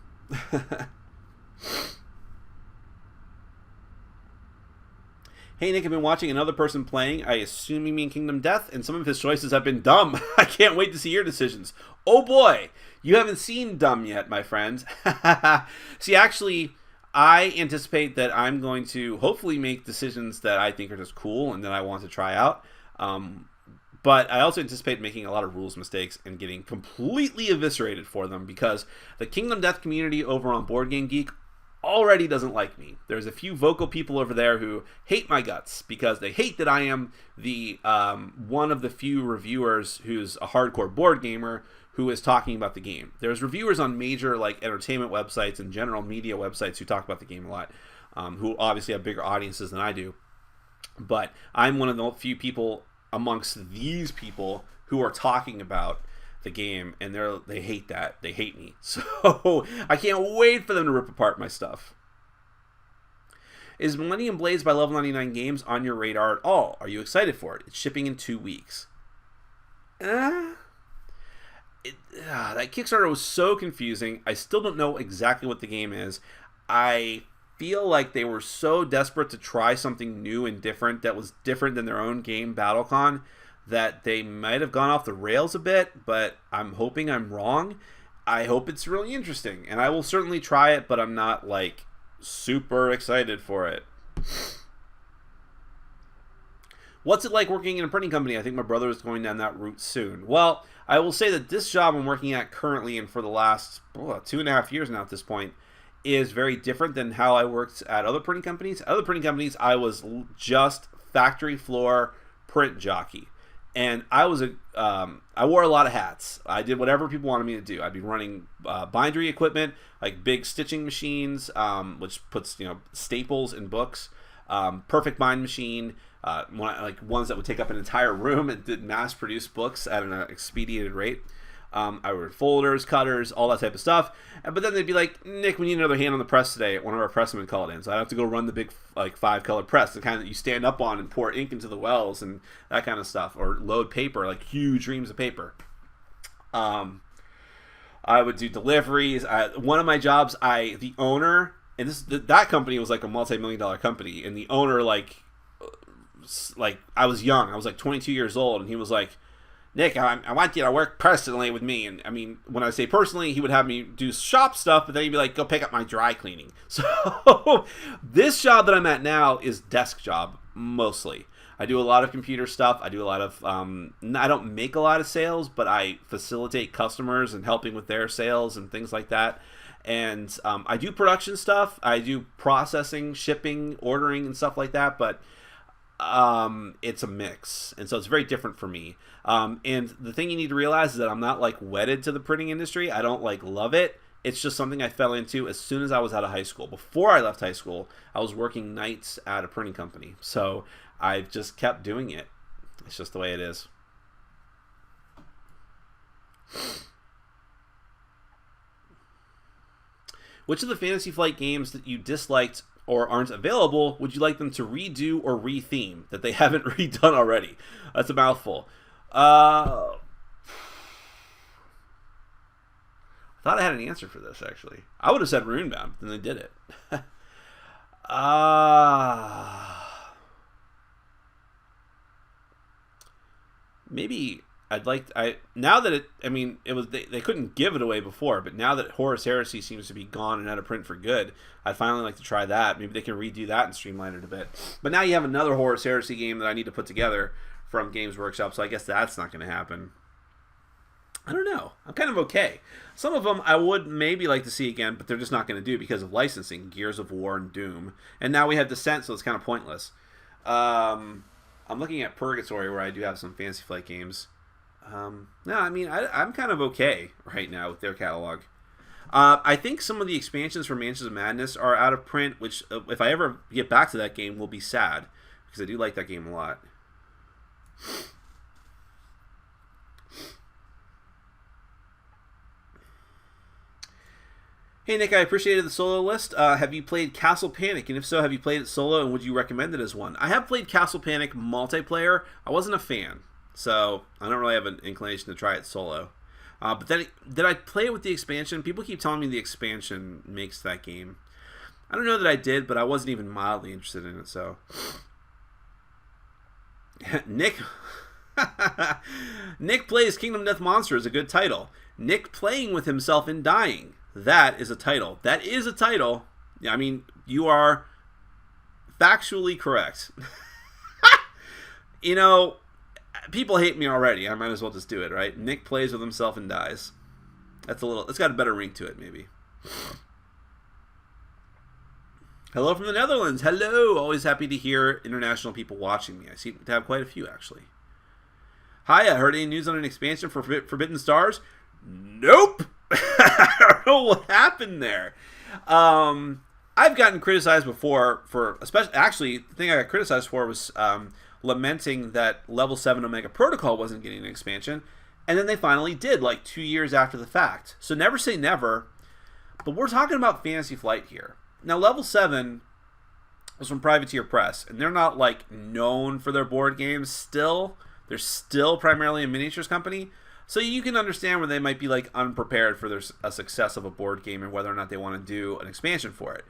Hey, Nick, I've been watching another person playing. I assume you mean Kingdom Death, and some of his choices have been dumb. I can't wait to see your decisions. Oh boy, you haven't seen dumb yet, my friend. See, actually, I anticipate that I'm going to hopefully make decisions that I think are just cool and that I want to try out. But I also anticipate making a lot of rules mistakes and getting completely eviscerated for them, because the Kingdom Death community over on Board Game Geek already doesn't like me. There's a few vocal people over there who hate my guts because they hate that I am the one of the few reviewers who's a hardcore board gamer who is talking about the game. There's reviewers on major like entertainment websites and general media websites who talk about the game a lot, who obviously have bigger audiences than I do. But I'm one of the few people amongst these people who are talking about the game, and they hate that. They hate me. So I can't wait for them to rip apart my stuff. Is Millennium Blades by Level 99 Games on your radar at all? Are you excited for it? It's shipping in 2 weeks. That Kickstarter was so confusing. I still don't know exactly what the game is. I feel like they were so desperate to try something new and different that was different than their own game, BattleCon, that they might have gone off the rails a bit, but I'm hoping I'm wrong. I hope it's really interesting, and I will certainly try it, but I'm not, like, super excited for it. What's it like working in a printing company? I think my brother is going down that route soon. Well, I will say that this job I'm working at currently, and for the last 2.5 years now at this point, is very different than how I worked at other printing companies. Other printing companies, I was just factory floor print jockey. And I was I wore a lot of hats. I did whatever people wanted me to do. I'd be running bindery equipment, like big stitching machines, which puts staples in books. Perfect bind machine, like ones that would take up an entire room and did mass produce books at an expedited rate. I would folders, cutters, all that type of stuff. But then they'd be like, Nick, we need another hand on the press today. One of our pressmen called in. So I'd have to go run the big 5-color press, the kind that you stand up on and pour ink into the wells and that kind of stuff. Or load paper, like huge reams of paper. I would do deliveries. One of my jobs, the owner, and that company was like a multi-million-dollar company. And the owner, like I was young. I was like 22 years old. And he was like, Nick, I want you to work personally with me. And I mean, when I say personally, he would have me do shop stuff, but then he'd be like, go pick up my dry cleaning. So this job that I'm at now is desk job, mostly. I do a lot of computer stuff. I do a lot of, I don't make a lot of sales, but I facilitate customers and helping with their sales and things like that. And I do production stuff. I do processing, shipping, ordering, and stuff like that, but it's a mix, and so it's very different for me. And the thing you need to realize is that I'm not like wedded to the printing industry. I don't like love it. It's just something I fell into as soon as I was out of high school. Before I left high school, I was working nights at a printing company, so I've just kept doing it. It's just the way it is. Which of the Fantasy Flight games that you disliked or aren't available would you like them to redo or retheme that they haven't redone already? That's a mouthful. I thought I had an answer for this, actually. I would have said Runebound, and they did it. Maybe I'd like now that they couldn't give it away before, but now that Horus Heresy seems to be gone and out of print for good, I'd finally like to try that. Maybe they can redo that and streamline it a bit. But now you have another Horus Heresy game that I need to put together from Games Workshop, so I guess that's not going to happen. I don't know. I'm kind of okay. Some of them I would maybe like to see again, but they're just not going to do because of licensing. Gears of War and Doom. And now we have Descent, so it's kind of pointless. I'm looking at Purgatory, where I do have some Fantasy Flight games. No, I mean, I'm kind of okay right now with their catalog. I think some of the expansions for Mansions of Madness are out of print, which, if I ever get back to that game, will be sad, because I do like that game a lot. Hey Nick, I appreciated the solo list. Have you played Castle Panic? And if so, have you played it solo, and would you recommend it as one? I have played Castle Panic multiplayer. I wasn't a fan, so I don't really have an inclination to try it solo. But then, did I play it with the expansion? People keep telling me the expansion makes that game. I don't know that I did, but I wasn't even mildly interested in it, so. Nick plays Kingdom Death Monster is a good title. Nick playing with himself and dying. That is a title. That is a title. I mean, you are factually correct. People hate me already. I might as well just do it, right? Nick plays with himself and dies. It's got a better ring to it, maybe. Hello from the Netherlands. Hello. Always happy to hear international people watching me. I seem to have quite a few, actually. Hi, I heard any news on an expansion for Forbidden Stars? Nope. I don't know what happened there. I've gotten criticized before for, actually, the thing I got criticized for was lamenting that Level 7 Omega Protocol wasn't getting an expansion, and then they finally did, like 2 years after the fact. So never say never, but we're talking about Fantasy Flight here. Now, Level 7 was from Privateer Press, and they're not, like, known for their board games still. They're still primarily a miniatures company. So you can understand where they might be like unprepared for a success of a board game and whether or not they want to do an expansion for it.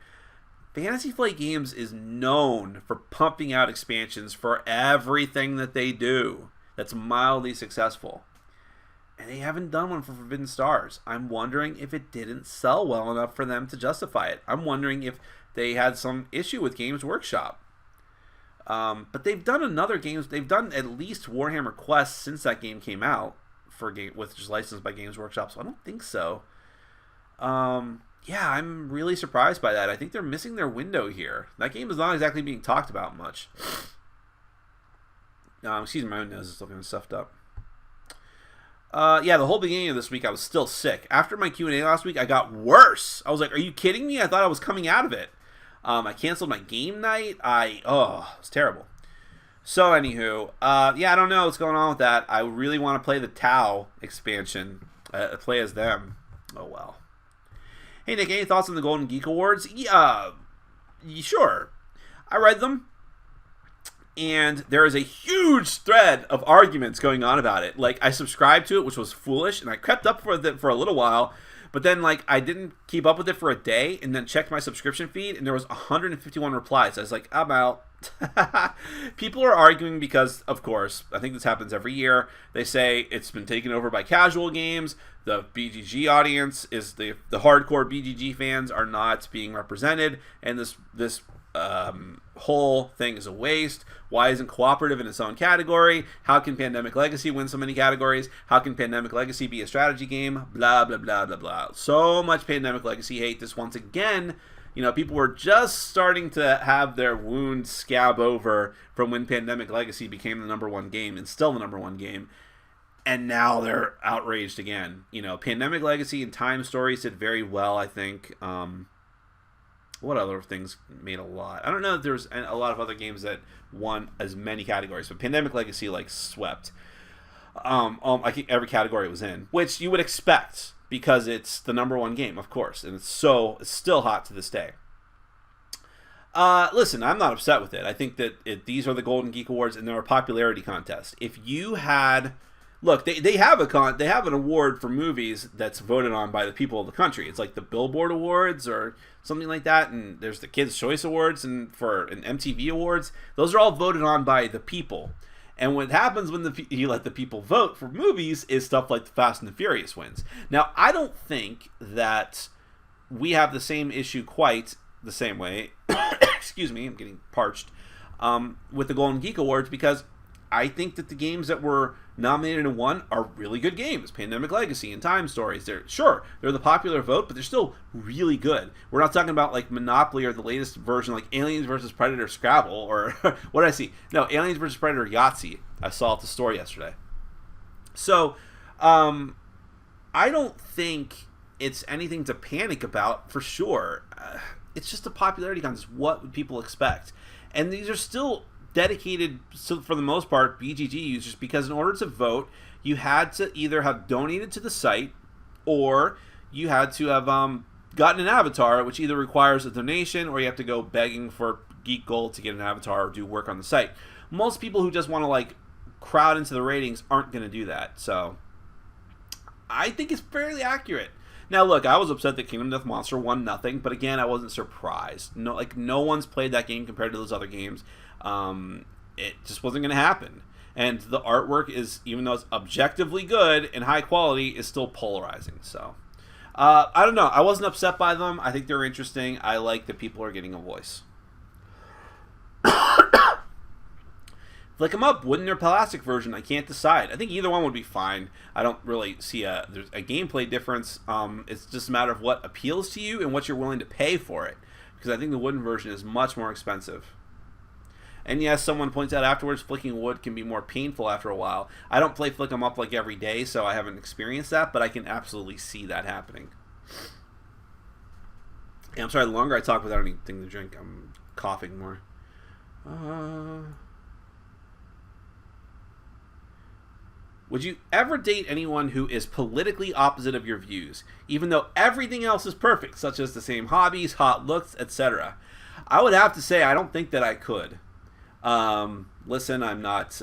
Fantasy Flight Games is known for pumping out expansions for everything that they do that's mildly successful. And they haven't done one for Forbidden Stars. I'm wondering if it didn't sell well enough for them to justify it. I'm wondering if they had some issue with Games Workshop. But they've done another games. They've done at least Warhammer Quest since that game came out, which is licensed by Games Workshop. So I don't think so. Yeah, I'm really surprised by that. I think they're missing their window here. That game is not exactly being talked about much. Excuse me, my nose is still kind of stuffed up. Yeah, the whole beginning of this week, I was still sick. After my Q&A last week, I got worse. I was like, are you kidding me? I thought I was coming out of it. I canceled my game night. It was terrible. So, anywho, yeah, I don't know what's going on with that. I really want to play the Tau expansion. Play as them. Oh, well. Hey, Nick, any thoughts on the Golden Geek Awards? Yeah, sure. I read them. And there is a huge thread of arguments going on about it. Like, I subscribed to it, which was foolish, and I crept up for a little while. But then, like, I didn't keep up with it for a day, and then checked my subscription feed, and there was 151 replies. I was like, I'm out. People are arguing because, of course, I think this happens every year. They say it's been taken over by casual games. The BGG audience is the hardcore BGG fans are not being represented, and this whole thing is a waste. Why isn't Cooperative in its own category? How can Pandemic Legacy win so many categories? How can Pandemic Legacy be a strategy game? Blah, blah, blah, blah, blah. So much Pandemic Legacy hate. This once again, people were just starting to have their wounds scab over from when Pandemic Legacy became the #1 game and still the #1 game. And now they're outraged again. Pandemic Legacy and Time Stories did very well, I think. What other things made a lot? I don't know if there's a lot of other games that won as many categories, but Pandemic Legacy swept. I think every category it was in, which you would expect because it's the #1 game, of course, and it's still hot to this day. Listen, I'm not upset with it. I think that these are the Golden Geek Awards, and they're a popularity contest. If you had Look, they have an award for movies that's voted on by the people of the country. It's like the Billboard Awards or something like that, and there's the Kids' Choice Awards and MTV Awards. Those are all voted on by the people. And what happens when you let the people vote for movies is stuff like the Fast and the Furious wins. Now, I don't think that we have the same issue quite the same way. Excuse me, I'm getting parched. With the Golden Geek Awards, because I think that the games that were nominated and won are really good games. Pandemic Legacy and Time Stories. They're the popular vote, but they're still really good. We're not talking about like Monopoly or the latest version like Aliens vs. Predator Scrabble or what did I see? No, Aliens vs. Predator Yahtzee. I saw at the store yesterday. So, I don't think it's anything to panic about for sure. It's just a popularity contest. What would people expect? And these are still dedicated, for the most part, BGG users, because in order to vote, you had to either have donated to the site or you had to have gotten an avatar, which either requires a donation or you have to go begging for Geek Gold to get an avatar or do work on the site. Most people who just want to like crowd into the ratings aren't going to do that. So I think it's fairly accurate. Now, look, I was upset that Kingdom Death Monster won nothing, but again, I wasn't surprised. No one's played that game compared to those other games. It just wasn't going to happen. And the artwork is, even though it's objectively good and high quality, is still polarizing. So, I don't know. I wasn't upset by them. I think they're interesting. I like that people are getting a voice. Flick them up, wooden or plastic version. I can't decide. I think either one would be fine. I don't really see there's a gameplay difference. It's just a matter of what appeals to you and what you're willing to pay for it. Because I think the wooden version is much more expensive. And yes, someone points out afterwards, flicking wood can be more painful after a while. I don't play Flick 'em Up like every day, so I haven't experienced that, but I can absolutely see that happening. And I'm sorry, the longer I talk without anything to drink, I'm coughing more. Would you ever date anyone who is politically opposite of your views, even though everything else is perfect, such as the same hobbies, hot looks, etc.? I would have to say I don't think that I could. Listen, I'm not...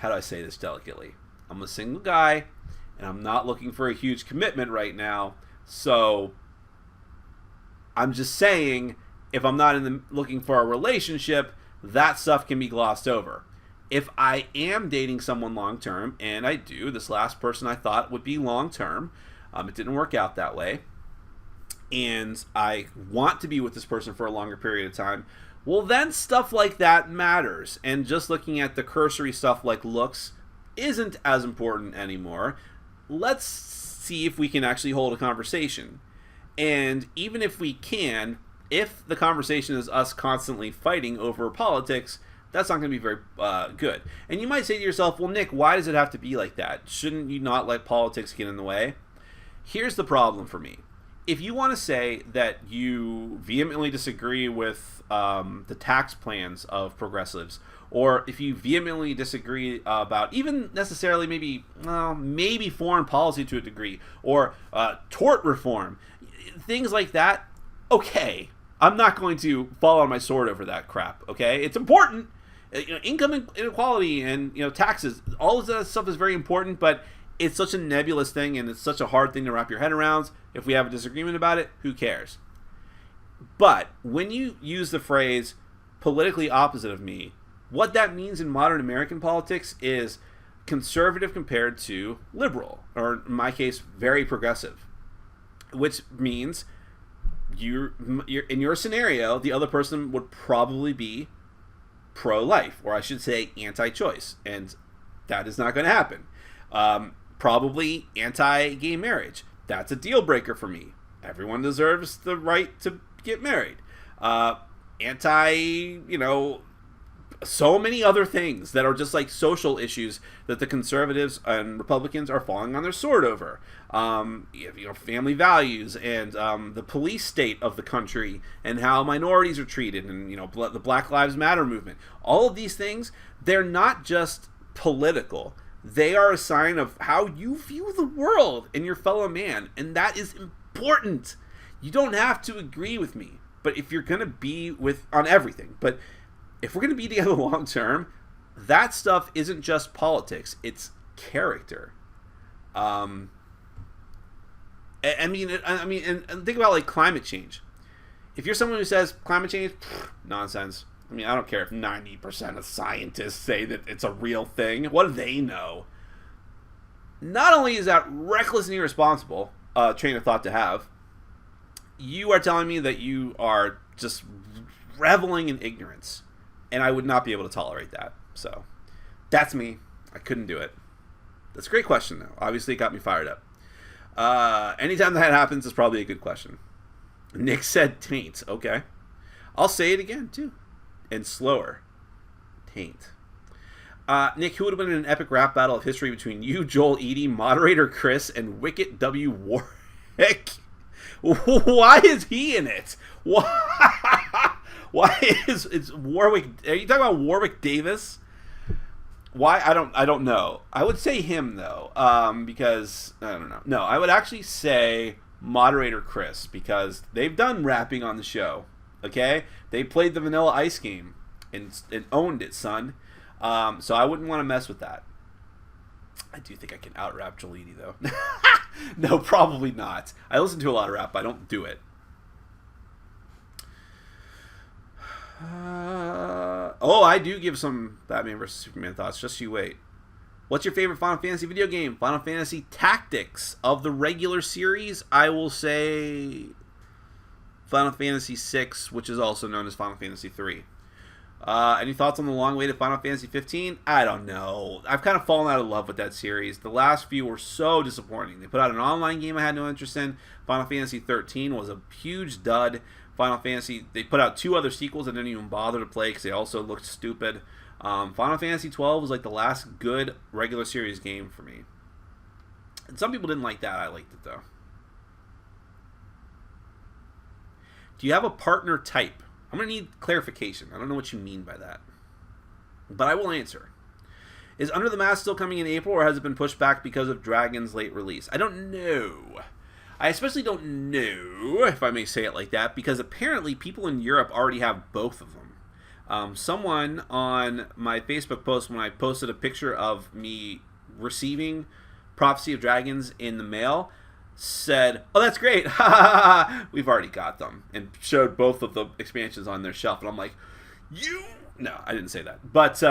how do I say this delicately? I'm a single guy, and I'm not looking for a huge commitment right now. So I'm just saying, if I'm not looking for a relationship, that stuff can be glossed over. If I am dating someone long term, and I do, this last person I thought would be long term, it didn't work out that way, and I want to be with this person for a longer period of time, well, then stuff like that matters. And just looking at the cursory stuff like looks isn't as important anymore. Let's see if we can actually hold a conversation. And even if we can, if the conversation is us constantly fighting over politics, that's not going to be very good. And you might say to yourself, well, Nick, why does it have to be like that? Shouldn't you not let politics get in the way? Here's the problem for me. If you want to say that you vehemently disagree with the tax plans of progressives, or if you vehemently disagree about even necessarily maybe foreign policy to a degree, or tort reform, things like that, okay, I'm not going to fall on my sword over that crap, okay? It's important. Income inequality and taxes, all of that stuff is very important, but it's such a nebulous thing, and it's such a hard thing to wrap your head around. If we have a disagreement about it, who cares? But when you use the phrase politically opposite of me, what that means in modern American politics is conservative compared to liberal, or in my case, very progressive, which means you're in your scenario, the other person would probably be pro-life, or I should say anti-choice, and that is not going to happen. Probably anti-gay marriage. That's a deal breaker for me. Everyone deserves the right to get married. So many other things that are just like social issues that the conservatives and Republicans are falling on their sword over. Family values and the police state of the country and how minorities are treated, and the Black Lives Matter movement. All of these things, they're not just political. They are a sign of how you view the world and your fellow man, and that is important. You don't have to agree with me, but if you're going to be on everything, but if we're going to be together long term, that stuff isn't just politics, it's character. And think about like climate change. If you're someone who says climate change, nonsense. I don't care if 90% of scientists say that it's a real thing. What do they know? Not only is that reckless and irresponsible train of thought to have, you are telling me that you are just reveling in ignorance. And I would not be able to tolerate that. So, that's me. I couldn't do it. That's a great question, though. Obviously, it got me fired up. Anytime that happens, it's probably a good question. Nick said taint. Okay. I'll say it again, too. And slower. Taint. Nick, who would have been in an epic rap battle of history between you, Joel Edie, moderator Chris, and Wicket W. Warwick? Why is he in it? Why is Warwick? Are you talking about Warwick Davis? Why? I don't know. I would say him though, because I don't know. No, I would actually say moderator Chris, because they've done rapping on the show. Okay, they played the Vanilla Ice game and owned it, son. So I wouldn't want to mess with that. I do think I can out-rap Jolene, though. No, probably not. I listen to a lot of rap, but I don't do it. I do give some Batman vs. Superman thoughts. Just you wait. What's your favorite Final Fantasy video game? Final Fantasy Tactics. Of the regular series, I will say Final Fantasy VI, which is also known as Final Fantasy III. Any thoughts on the long way to Final Fantasy 15? I don't know. I've kind of fallen out of love with that series. The last few were so disappointing. They put out an online game I had no interest in. Final Fantasy 13 was a huge dud. Final Fantasy, they put out 2 other sequels I didn't even bother to play because they also looked stupid. Final Fantasy 12 was like the last good regular series game for me. And some people didn't like that. I liked it though. Do you have a partner type? I'm going to need clarification. I don't know what you mean by that. But I will answer. Is Under the Mask still coming in April, or has it been pushed back because of Dragon's late release? I don't know. I especially don't know, if I may say it like that, because apparently people in Europe already have both of them. Someone on my Facebook post, when I posted a picture of me receiving Prophecy of Dragons in the mail, said, "Oh, that's great. We've already got them," and showed both of the expansions on their shelf. And I'm like, no, I didn't say that. But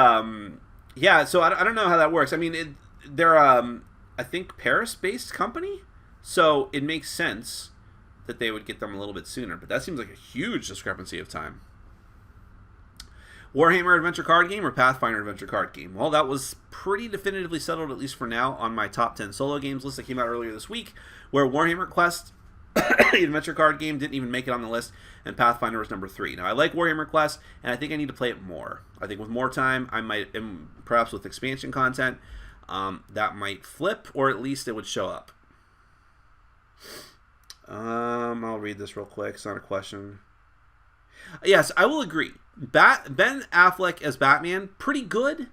yeah, so I don't know how that works. I mean, they're I think Paris-based company, so it makes sense that they would get them a little bit sooner. But that seems like a huge discrepancy of time. Warhammer Adventure card game or Pathfinder Adventure card game? Well, that was pretty definitively settled, at least for now, on my top 10 solo games list that came out earlier this week, where Warhammer Quest, the adventure card game, didn't even make it on the list, and Pathfinder was number 3. Now, I like Warhammer Quest, and I think I need to play it more. I think with more time, I might, and perhaps with expansion content, that might flip, or at least it would show up. I'll read this real quick. It's not a question. Yes, I will agree. Ben Affleck as Batman, pretty good.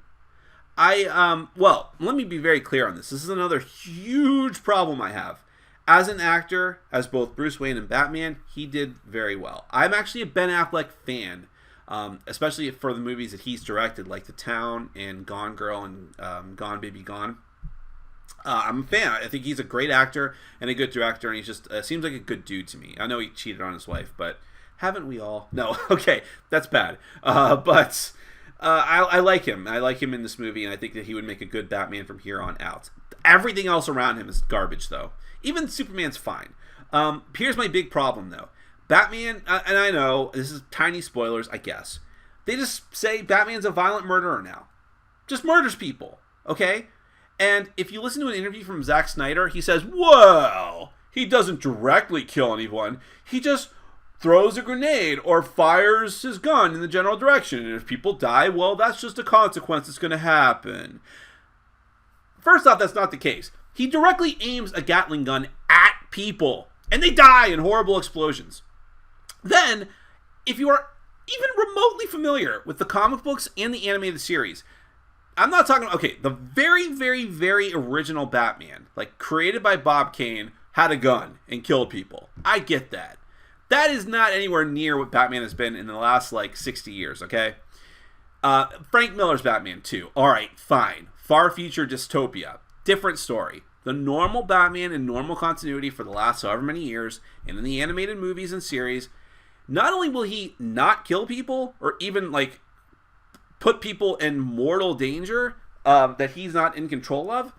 Well, let me be very clear on this. This is another huge problem I have. As an actor, as both Bruce Wayne and Batman, he did very well. I'm actually a Ben Affleck fan, especially for the movies that he's directed, like The Town and Gone Girl and Gone Baby Gone. I'm a fan. I think he's a great actor and a good director, and he just seems like a good dude to me. I know he cheated on his wife, but haven't we all? No, okay, that's bad. But I like him. I like him in this movie, and I think that he would make a good Batman from here on out. Everything else around him is garbage, though. Even Superman's fine. Here's my big problem, though. Batman, and I know, this is tiny spoilers, I guess. They just say Batman's a violent murderer now. Just murders people, okay? And if you listen to an interview from Zack Snyder, he says, well, he doesn't directly kill anyone. He just throws a grenade or fires his gun in the general direction. And if people die, well, that's just a consequence that's going to happen. First off, that's not the case. He directly aims a Gatling gun at people, and they die in horrible explosions. Then, if you are even remotely familiar with the comic books and the animated series, I'm not talking, okay, the very, very, very original Batman, like created by Bob Kane, had a gun and killed people. I get that. That is not anywhere near what Batman has been in the last, 60 years, okay? Frank Miller's Batman, too. All right, fine. Far future dystopia. Different story. The normal Batman in normal continuity for the last however many years, and in the animated movies and series, not only will he not kill people, or even, put people in mortal danger that he's not in control of,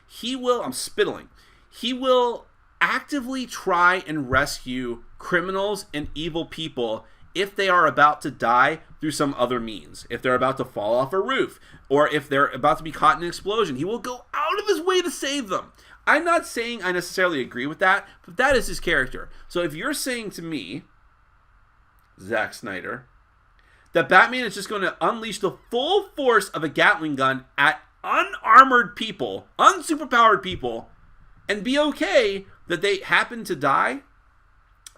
he will, I'm spittling, he will actively try and rescue criminals and evil people if they are about to die through some other means. If they're about to fall off a roof, or if they're about to be caught in an explosion, he will go out of his way to save them. I'm not saying I necessarily agree with that, but that is his character. So if you're saying to me, Zack Snyder, that Batman is just going to unleash the full force of a Gatling gun at unarmored people, unsuperpowered people, and be okay that they happen to die,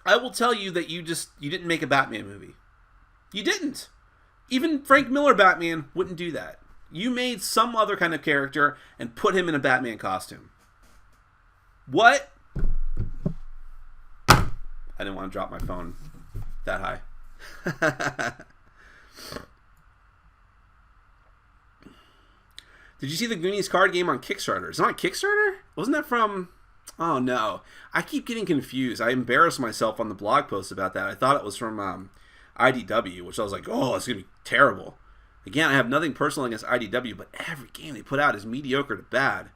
I will tell you that you didn't make a Batman movie. You didn't. Even Frank Miller Batman wouldn't do that. You made some other kind of character and put him in a Batman costume. What? I didn't want to drop my phone that high. Did you see the Goonies card game on Kickstarter? It's not on Kickstarter? Wasn't that from... Oh, no. I keep getting confused. I embarrassed myself on the blog post about that. I thought it was from IDW, which I was like, oh, it's going to be terrible. Again, I have nothing personal against IDW, but every game they put out is mediocre to bad.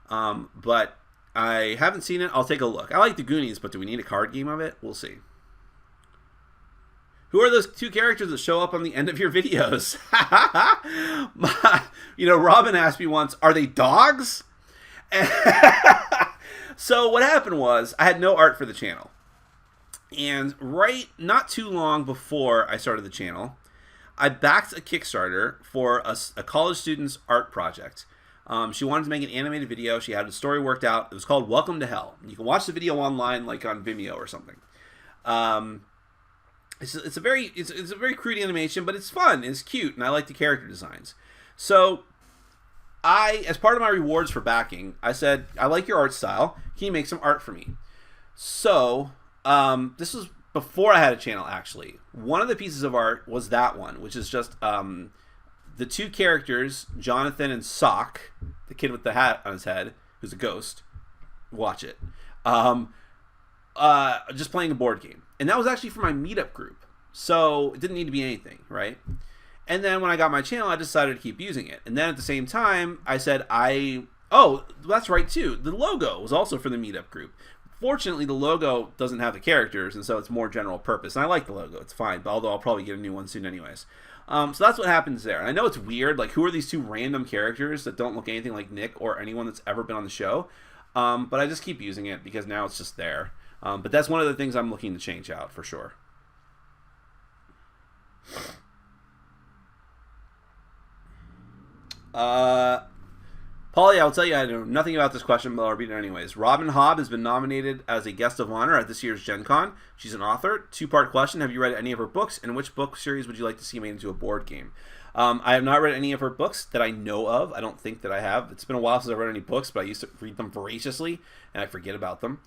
But I haven't seen it. I'll take a look. I like the Goonies, but do we need a card game of it? We'll see. Who are those two characters that show up on the end of your videos? Robin asked me once, are they dogs? So what happened was, I had no art for the channel. And not too long before I started the channel, I backed a Kickstarter for a college student's art project. She wanted to make an animated video. She had a story worked out. It was called Welcome to Hell. You can watch the video online, like on Vimeo or something. It's a very crude animation, but it's fun. It's cute, and I like the character designs. So as part of my rewards for backing, I said, I like your art style. Can you make some art for me? So this was before I had a channel, actually. One of the pieces of art was that one, which is just the two characters, Jonathan and Sock, the kid with the hat on his head, who's a ghost. Watch it. Just playing a board game. And that was actually for my meetup group. So it didn't need to be anything, right? And then when I got my channel, I decided to keep using it. And then at the same time, I said oh, that's right too. The logo was also for the meetup group. Fortunately, the logo doesn't have the characters, and so it's more general purpose. And I like the logo. It's fine, but although I'll probably get a new one soon anyways. So that's what happens there. And I know it's weird. Like, who are these two random characters that don't look anything like Nick or anyone that's ever been on the show? But I just keep using it because now it's just there. But that's one of the things I'm looking to change out for sure. Paulie, I'll tell you I know nothing about this question, but I'll read it anyways. Robin Hobb has been nominated as a guest of honor at this year's Gen Con. She's an author. Two-part question. Have you read any of her books? And which book series would you like to see made into a board game? I have not read any of her books that I know of. I don't think that I have. It's been a while since I've read any books, but I used to read them voraciously, and I forget about them.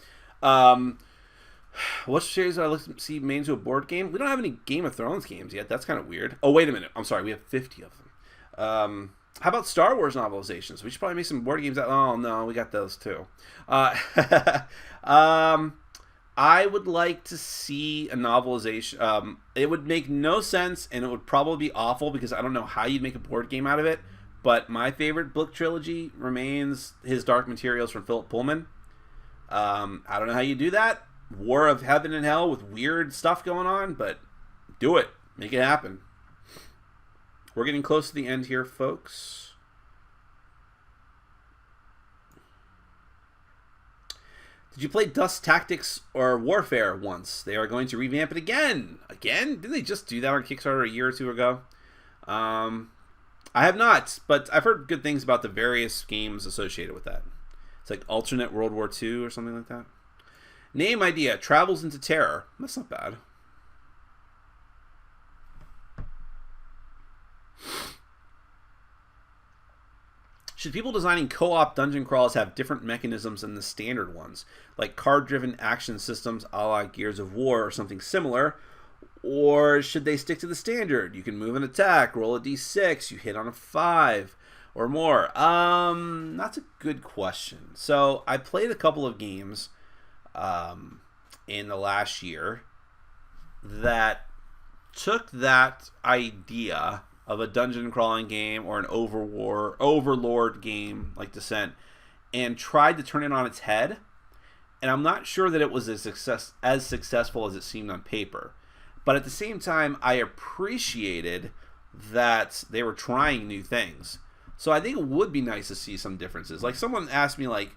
What series would I like to see made into a board game? We don't have any Game of Thrones games yet. That's kind of weird. Oh, wait a minute. I'm sorry. We have 50 of them. How about Star Wars novelizations? We should probably make some board games. Oh, no. We got those, too. I would like to see a novelization. It would make no sense, and it would probably be awful because I don't know how you'd make a board game out of it. But my favorite book trilogy remains His Dark Materials from Philip Pullman. I don't know how you do that. War of Heaven and Hell with weird stuff going on, but do it. Make it happen. We're getting close to the end here, folks. Did you play Dust Tactics or Warfare once? They are going to revamp it again. Again? Didn't they just do that on Kickstarter a year or two ago? I have not, but I've heard good things about the various games associated with that. It's like alternate World War II or something like that. Name idea, Travels into Terror. That's not bad. Should people designing co-op dungeon crawls have different mechanisms than the standard ones? Like card-driven action systems a la Gears of War or something similar? Or should they stick to the standard? You can move and attack, roll a d6, you hit on a 5 or more. That's a good question. So I played a couple of games in the last year that took that idea of a dungeon crawling game or an overlord game like Descent and tried to turn it on its head. And I'm not sure that it was as successful as it seemed on paper. But at the same time, I appreciated that they were trying new things. So I think it would be nice to see some differences. Like someone asked me, like,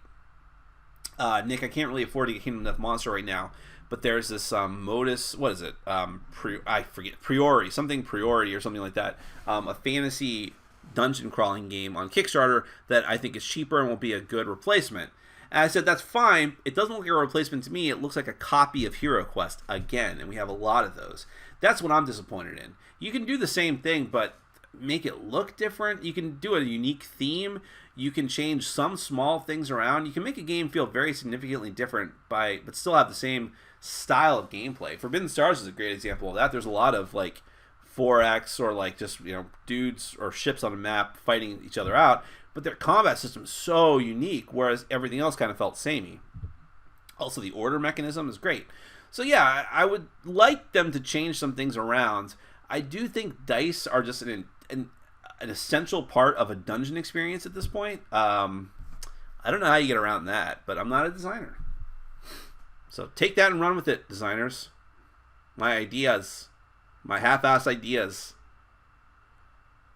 Nick, I can't really afford to get Kingdom Death Monster right now, but there's this modus, what is it? I forget, Priori, something Priority or something like that. A fantasy dungeon crawling game on Kickstarter that I think is cheaper and will be a good replacement. And I said, that's fine. It doesn't look like a replacement to me. It looks like a copy of Hero Quest again, and we have a lot of those. That's what I'm disappointed in. You can do the same thing, but make it look different. You can do a unique theme. You can change some small things around. You can make a game feel very significantly different but still have the same style of gameplay. Forbidden Stars is a great example of that. There's a lot of like 4X or like just, dudes or ships on a map fighting each other out, but their combat system is so unique, whereas everything else kind of felt samey. Also, the order mechanism is great. So yeah, I would like them to change some things around. I do think dice are just an essential part of a dungeon experience at this point. I don't know how you get around that, but I'm not a designer. So take that and run with it, designers. My ideas. My half-ass ideas.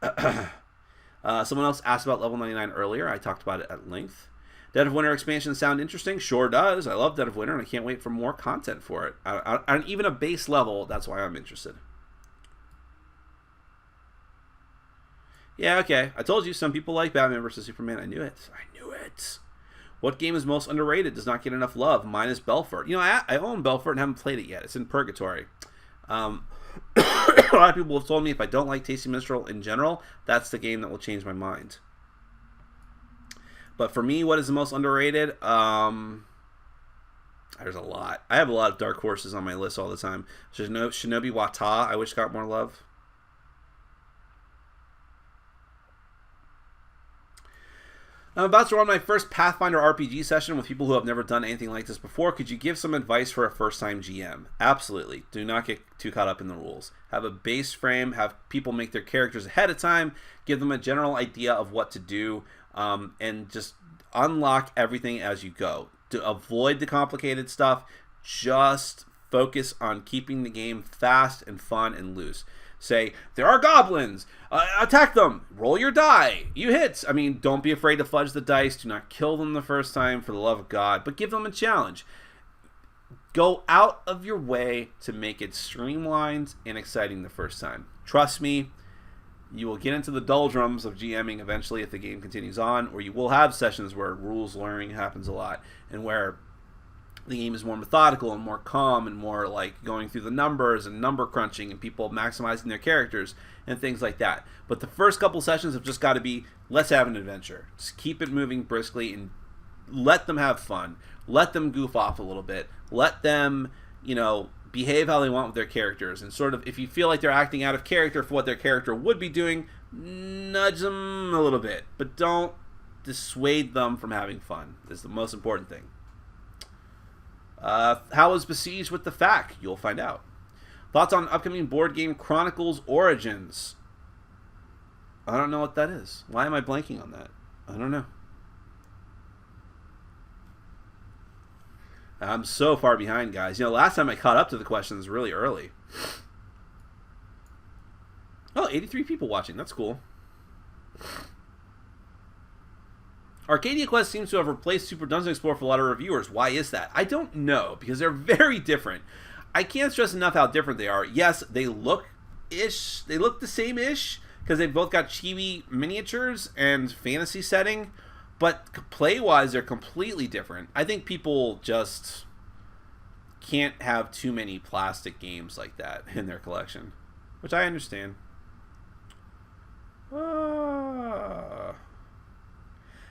Someone else asked about level 99 earlier. I talked about it at length. Dead of Winter expansion sound interesting? Sure does. I love Dead of Winter, and I can't wait for more content for it. On even a base level, that's why I'm interested. Yeah, okay. I told you some people like Batman vs. Superman. I knew it. What game is most underrated? Does not get enough love. Mine is Belfort. I own Belfort and haven't played it yet. It's in purgatory. A lot of people have told me if I don't like Tasty Minstrel in general, that's the game that will change my mind. But for me, what is the most underrated? There's a lot. I have a lot of dark horses on my list all the time. Shinobi Wata, I wish got more love. I'm about to run my first Pathfinder RPG session with people who have never done anything like this before. Could you give some advice for a first-time GM? Absolutely. Do not get too caught up in the rules. Have a base frame. Have people make their characters ahead of time. Give them a general idea of what to do. And just unlock everything as you go. To avoid the complicated stuff, just focus on keeping the game fast and fun and loose. Say, there are goblins! Attack them! Roll your die! You hit! I mean, don't be afraid to fudge the dice. Do not kill them the first time, for the love of God. But give them a challenge. Go out of your way to make it streamlined and exciting the first time. Trust me, you will get into the doldrums of GMing eventually if the game continues on, or you will have sessions where rules learning happens a lot, and where the game is more methodical and more calm and more like going through the numbers and number crunching and people maximizing their characters and things like that. But the first couple sessions have just got to be, let's have an adventure. Just keep it moving briskly and let them have fun. Let them goof off a little bit. Let them, behave how they want with their characters. And sort of, if you feel like they're acting out of character for what their character would be doing, nudge them a little bit. But don't dissuade them from having fun. Is the most important thing. How is Besieged with the FAQ? You'll find out. Thoughts on upcoming board game Chronicles Origins? I don't know what that is. Why am I blanking on that? I don't know. I'm so far behind, guys. Last time I caught up to the questions really early. Oh, 83 people watching. That's cool. Arcadia Quest seems to have replaced Super Dungeon Explorer for a lot of reviewers. Why is that? I don't know, because they're very different. I can't stress enough how different they are. Yes, they look-ish. They look the same-ish, because they've both got chibi miniatures and fantasy setting, but play-wise, they're completely different. I think people just can't have too many plastic games like that in their collection, which I understand.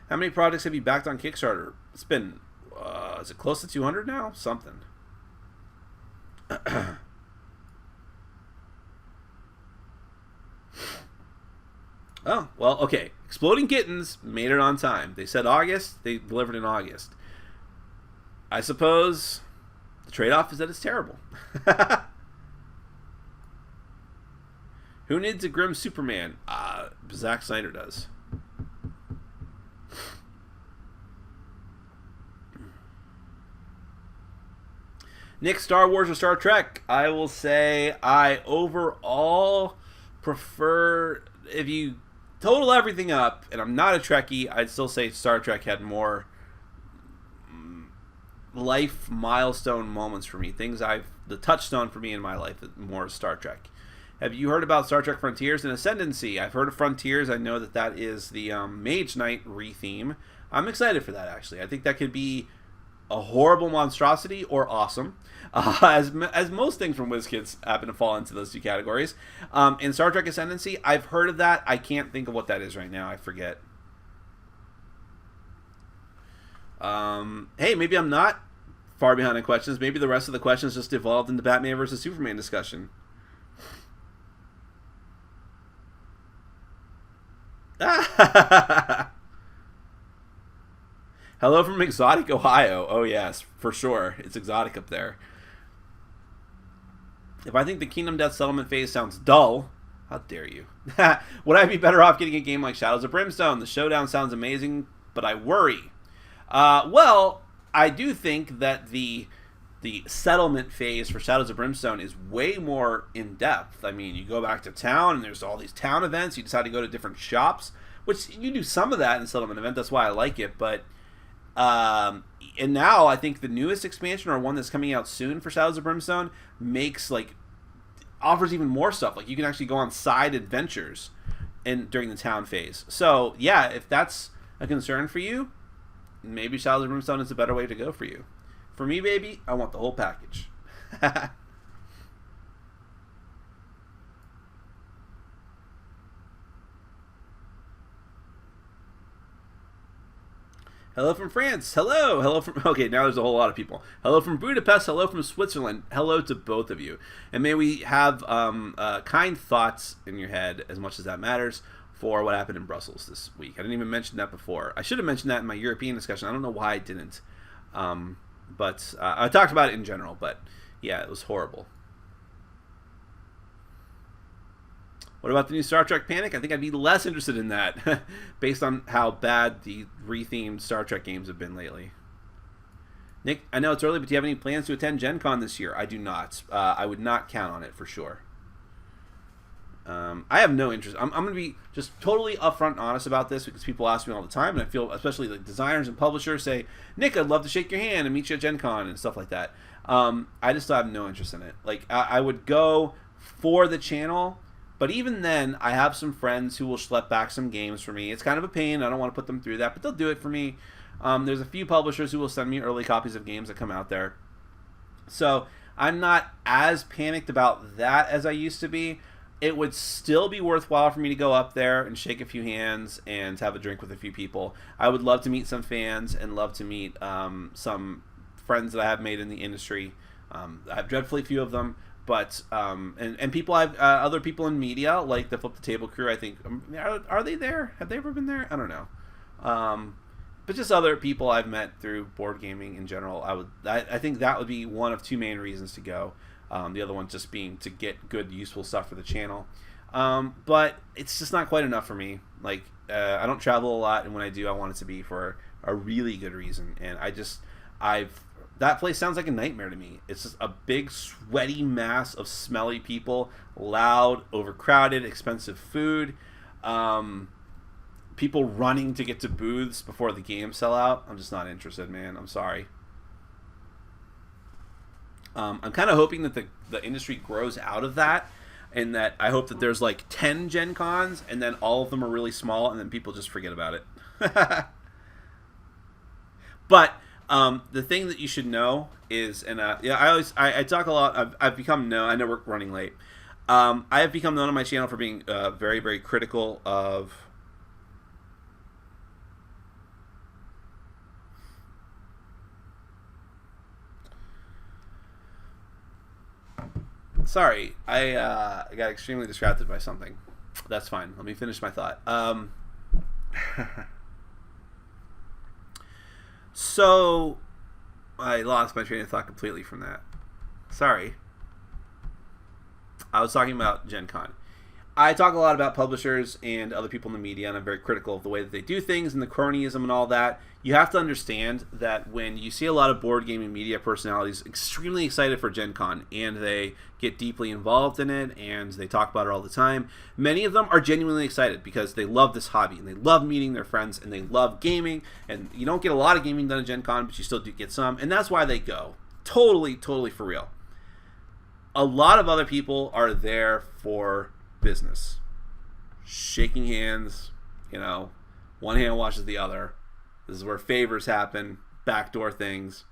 How many projects have you backed on Kickstarter? It's been, is it close to 200 now? Something. Oh, well, okay. Exploding Kittens made it on time. They said August. They delivered in August. I suppose the trade-off is that it's terrible. Who needs a grim Superman? Zack Snyder does. Nick, Star Wars or Star Trek? I will say I overall prefer, if you total everything up, and I'm not a Trekkie, I'd still say Star Trek had more life milestone moments for me. The touchstone for me in my life is more Star Trek. Have you heard about Star Trek Frontiers and Ascendancy? I've heard of Frontiers. I know that is the Mage Knight re-theme. I'm excited for that, actually. I think that could be a horrible monstrosity or awesome, as most things from WizKids happen to fall into those two categories. In Star Trek Ascendancy, I've heard of that. I can't think of what that is right now. I forget. Hey, maybe I'm not far behind in questions. Maybe the rest of the questions just evolved into Batman versus Superman discussion. Hello from exotic Ohio. Oh yes, for sure. It's exotic up there. If I think the Kingdom Death Settlement phase sounds dull, how dare you? Would I be better off getting a game like Shadows of Brimstone? The showdown sounds amazing, but I worry. Well, I do think that the settlement phase for Shadows of Brimstone is way more in-depth. I mean, you go back to town, and there's all these town events. You decide to go to different shops, which you do some of that in Settlement Event. That's why I like it, but and now I think the newest expansion, or one that's coming out soon for Shadows of Brimstone, offers even more stuff. Like, you can actually go on side adventures during the town phase. So yeah, if that's a concern for you, maybe Shadows of Brimstone is a better way to go for you. For me, baby, I want the whole package. Hello from France. Hello. Hello from... Okay, now there's a whole lot of people. Hello from Budapest. Hello from Switzerland. Hello to both of you. And may we have kind thoughts in your head, as much as that matters, for what happened in Brussels this week. I didn't even mention that before. I should have mentioned that in my European discussion. I don't know why I didn't. But I talked about it in general, but yeah, it was horrible. What about the new Star Trek Panic? I think I'd be less interested in that based on how bad the rethemed Star Trek games have been lately. Nick, I know it's early, but do you have any plans to attend Gen Con this year? I do not. I would not count on it for sure. I have no interest. I'm going to be just totally upfront and honest about this because people ask me all the time, and I feel especially like designers and publishers say, Nick, I'd love to shake your hand and meet you at Gen Con and stuff like that. I just have no interest in it. Like, I would go for the channel, but even then, I have some friends who will schlep back some games for me. It's kind of a pain. I don't want to put them through that, but they'll do it for me. There's a few publishers who will send me early copies of games that come out there. So I'm not as panicked about that as I used to be. It would still be worthwhile for me to go up there and shake a few hands and have a drink with a few people. I would love to meet some fans and love to meet some friends that I have made in the industry. I have dreadfully few of them. But and people I've other people in media like the Flip the Table crew. I think are they there? Have they ever been there? I don't know. But just other people I've met through board gaming in general. I think that would be one of two main reasons to go. The other one just being to get good, useful stuff for the channel. But it's just not quite enough for me. Like I don't travel a lot, and when I do, I want it to be for a really good reason. And that place sounds like a nightmare to me. It's just a big, sweaty mass of smelly people, loud, overcrowded, expensive food, people running to get to booths before the games sell out. I'm just not interested, man. I'm sorry. I'm kind of hoping that the industry grows out of that, and that I hope that there's like 10 Gen Cons, and then all of them are really small, and then people just forget about it. But... the thing that you should know is, and I talk a lot. I've become known. I know we're running late. I have become known on my channel for being very, very critical of. Sorry, I got extremely distracted by something. That's fine. Let me finish my thought. So, I lost my train of thought completely from that. Sorry. I was talking about Gen Con. I talk a lot about publishers and other people in the media, and I'm very critical of the way that they do things and the cronyism and all that. You have to understand that when you see a lot of board gaming media personalities extremely excited for Gen Con, and they get deeply involved in it, and they talk about it all the time, many of them are genuinely excited because they love this hobby, and they love meeting their friends, and they love gaming, and you don't get a lot of gaming done at Gen Con, but you still do get some, and that's why they go. Totally, totally for real. A lot of other people are there for business. Shaking hands, one hand washes the other. This is where favors happen, backdoor things.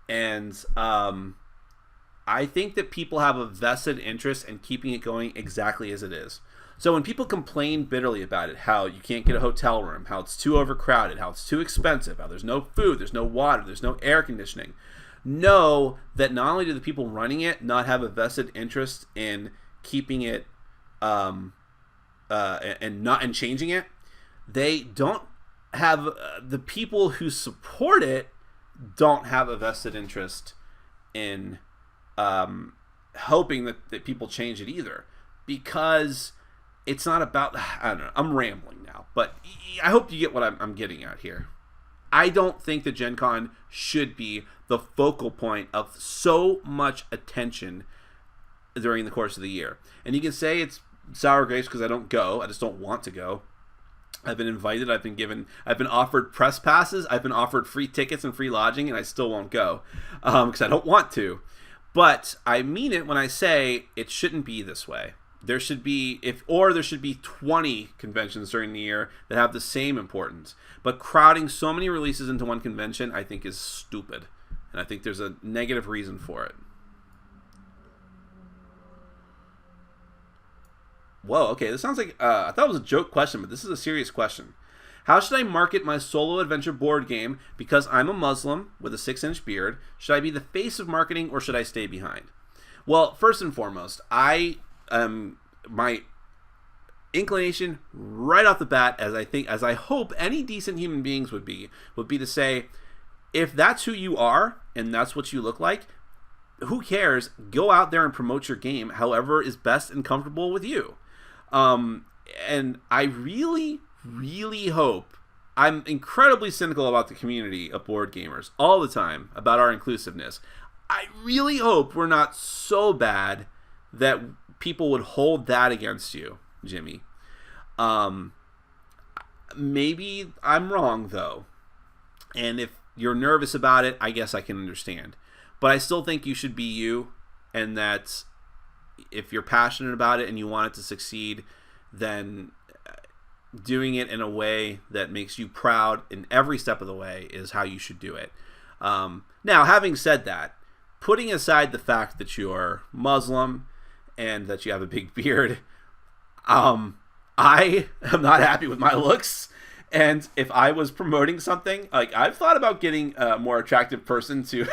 And I think that people have a vested interest in keeping it going exactly as it is. So when people complain bitterly about it, how you can't get a hotel room, how it's too overcrowded, how it's too expensive, how there's no food, there's no water, there's no air conditioning, know that not only do the people running it not have a vested interest in keeping it and changing it, they don't have the people who support it don't have a vested interest in hoping that people change it either, because it's not about, I don't know, I'm rambling now, but I hope you get what I'm getting at here. I don't think that Gen Con should be the focal point of so much attention during the course of the year. And you can say it's sour grapes because I don't go. I just don't want to go. I've been invited. I've been offered press passes. I've been offered free tickets and free lodging, and I still won't go because I don't want to. But I mean it when I say it shouldn't be this way. There should be 20 conventions during the year that have the same importance. But crowding so many releases into one convention, I think, is stupid, and I think there's a negative reason for it. Whoa, okay, this sounds like, I thought it was a joke question, but this is a serious question. How should I market my solo adventure board game? Because I'm a Muslim with a 6-inch beard. Should I be the face of marketing or should I stay behind? Well, first and foremost, my inclination right off the bat, as I hope any decent human beings would be to say, if that's who you are and that's what you look like, who cares? Go out there and promote your game however is best and comfortable with you. And I really, really hope, I'm incredibly cynical about the community of board gamers all the time, about our inclusiveness. I really hope we're not so bad that people would hold that against you, Jimmy. Maybe I'm wrong, though. And if you're nervous about it, I guess I can understand. But I still think you should be you, and that if you're passionate about it and you want it to succeed, then doing it in a way that makes you proud in every step of the way is how you should do it. Now, having said that, putting aside the fact that you're Muslim and that you have a big beard, I am not happy with my looks. And if I was promoting something, like, I've thought about getting a more attractive person to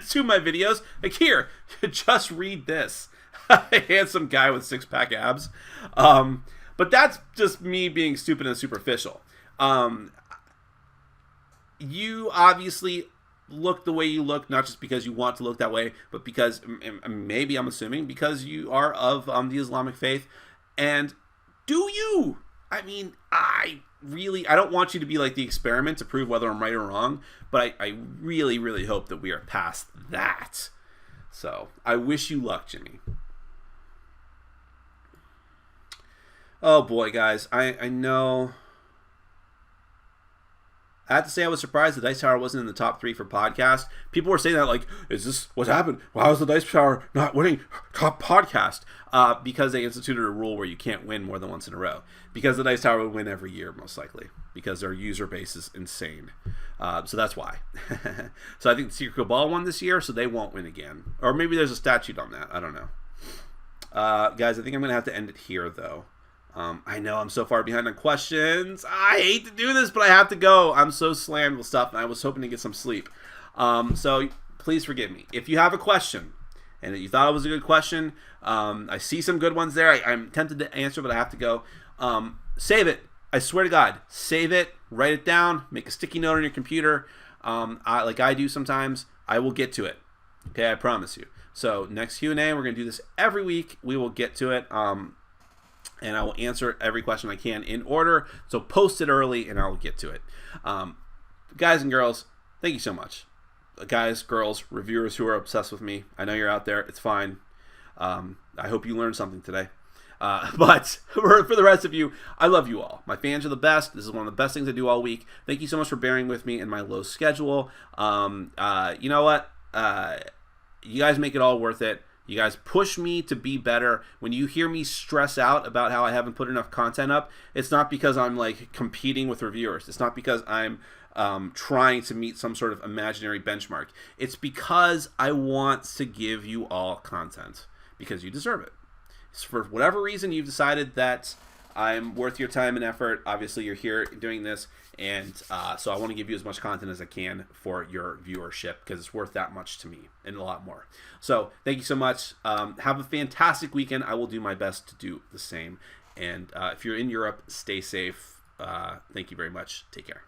to my videos. Like, here, just read this. A handsome guy with 6-pack abs. But that's just me being stupid and superficial. You obviously look the way you look, not just because you want to look that way, but because, maybe I'm assuming, because you are of the Islamic faith. And do you? I mean, I don't want you to be like the experiment to prove whether I'm right or wrong, but I really, really hope that we are past that. So, I wish you luck, Jimmy. Oh boy, guys, I know. I have to say I was surprised the Dice Tower wasn't in the top 3 for podcast. People were saying that, like, is this what happened? Why was the Dice Tower not winning top podcast? Because they instituted a rule where you can't win more than once in a row. Because the Dice Tower would win every year, most likely. Because their user base is insane. So that's why. So I think the Secret Cabal won this year, so they won't win again. Or maybe there's a statute on that. I don't know. Guys, I think I'm going to have to end it here, though. I know I'm so far behind on questions. I hate to do this, but I have to go. I'm so slammed with stuff, and I was hoping to get some sleep. So please forgive me. If you have a question, and you thought it was a good question, I see some good ones there. I'm tempted to answer, but I have to go. Save it. I swear to God. Save it. Write it down. Make a sticky note on your computer. Like I do sometimes. I will get to it. Okay, I promise you. So next Q&A, we're going to do this every week. We will get to it. And I will answer every question I can in order. So post it early, and I will get to it. Guys and girls, thank you so much. Guys, girls, reviewers who are obsessed with me. I know you're out there. It's fine. I hope you learned something today. But for the rest of you, I love you all. My fans are the best. This is one of the best things I do all week. Thank you so much for bearing with me in my low schedule. You know what? You guys make it all worth it. You guys push me to be better. When you hear me stress out about how I haven't put enough content up, it's not because I'm like competing with reviewers. It's not because I'm trying to meet some sort of imaginary benchmark. It's because I want to give you all content because you deserve it. So for whatever reason you've decided that I'm worth your time and effort. Obviously, you're here doing this, and so I want to give you as much content as I can for your viewership because it's worth that much to me and a lot more. So thank you so much. Have a fantastic weekend. I will do my best to do the same. And if you're in Europe, stay safe. Thank you very much. Take care.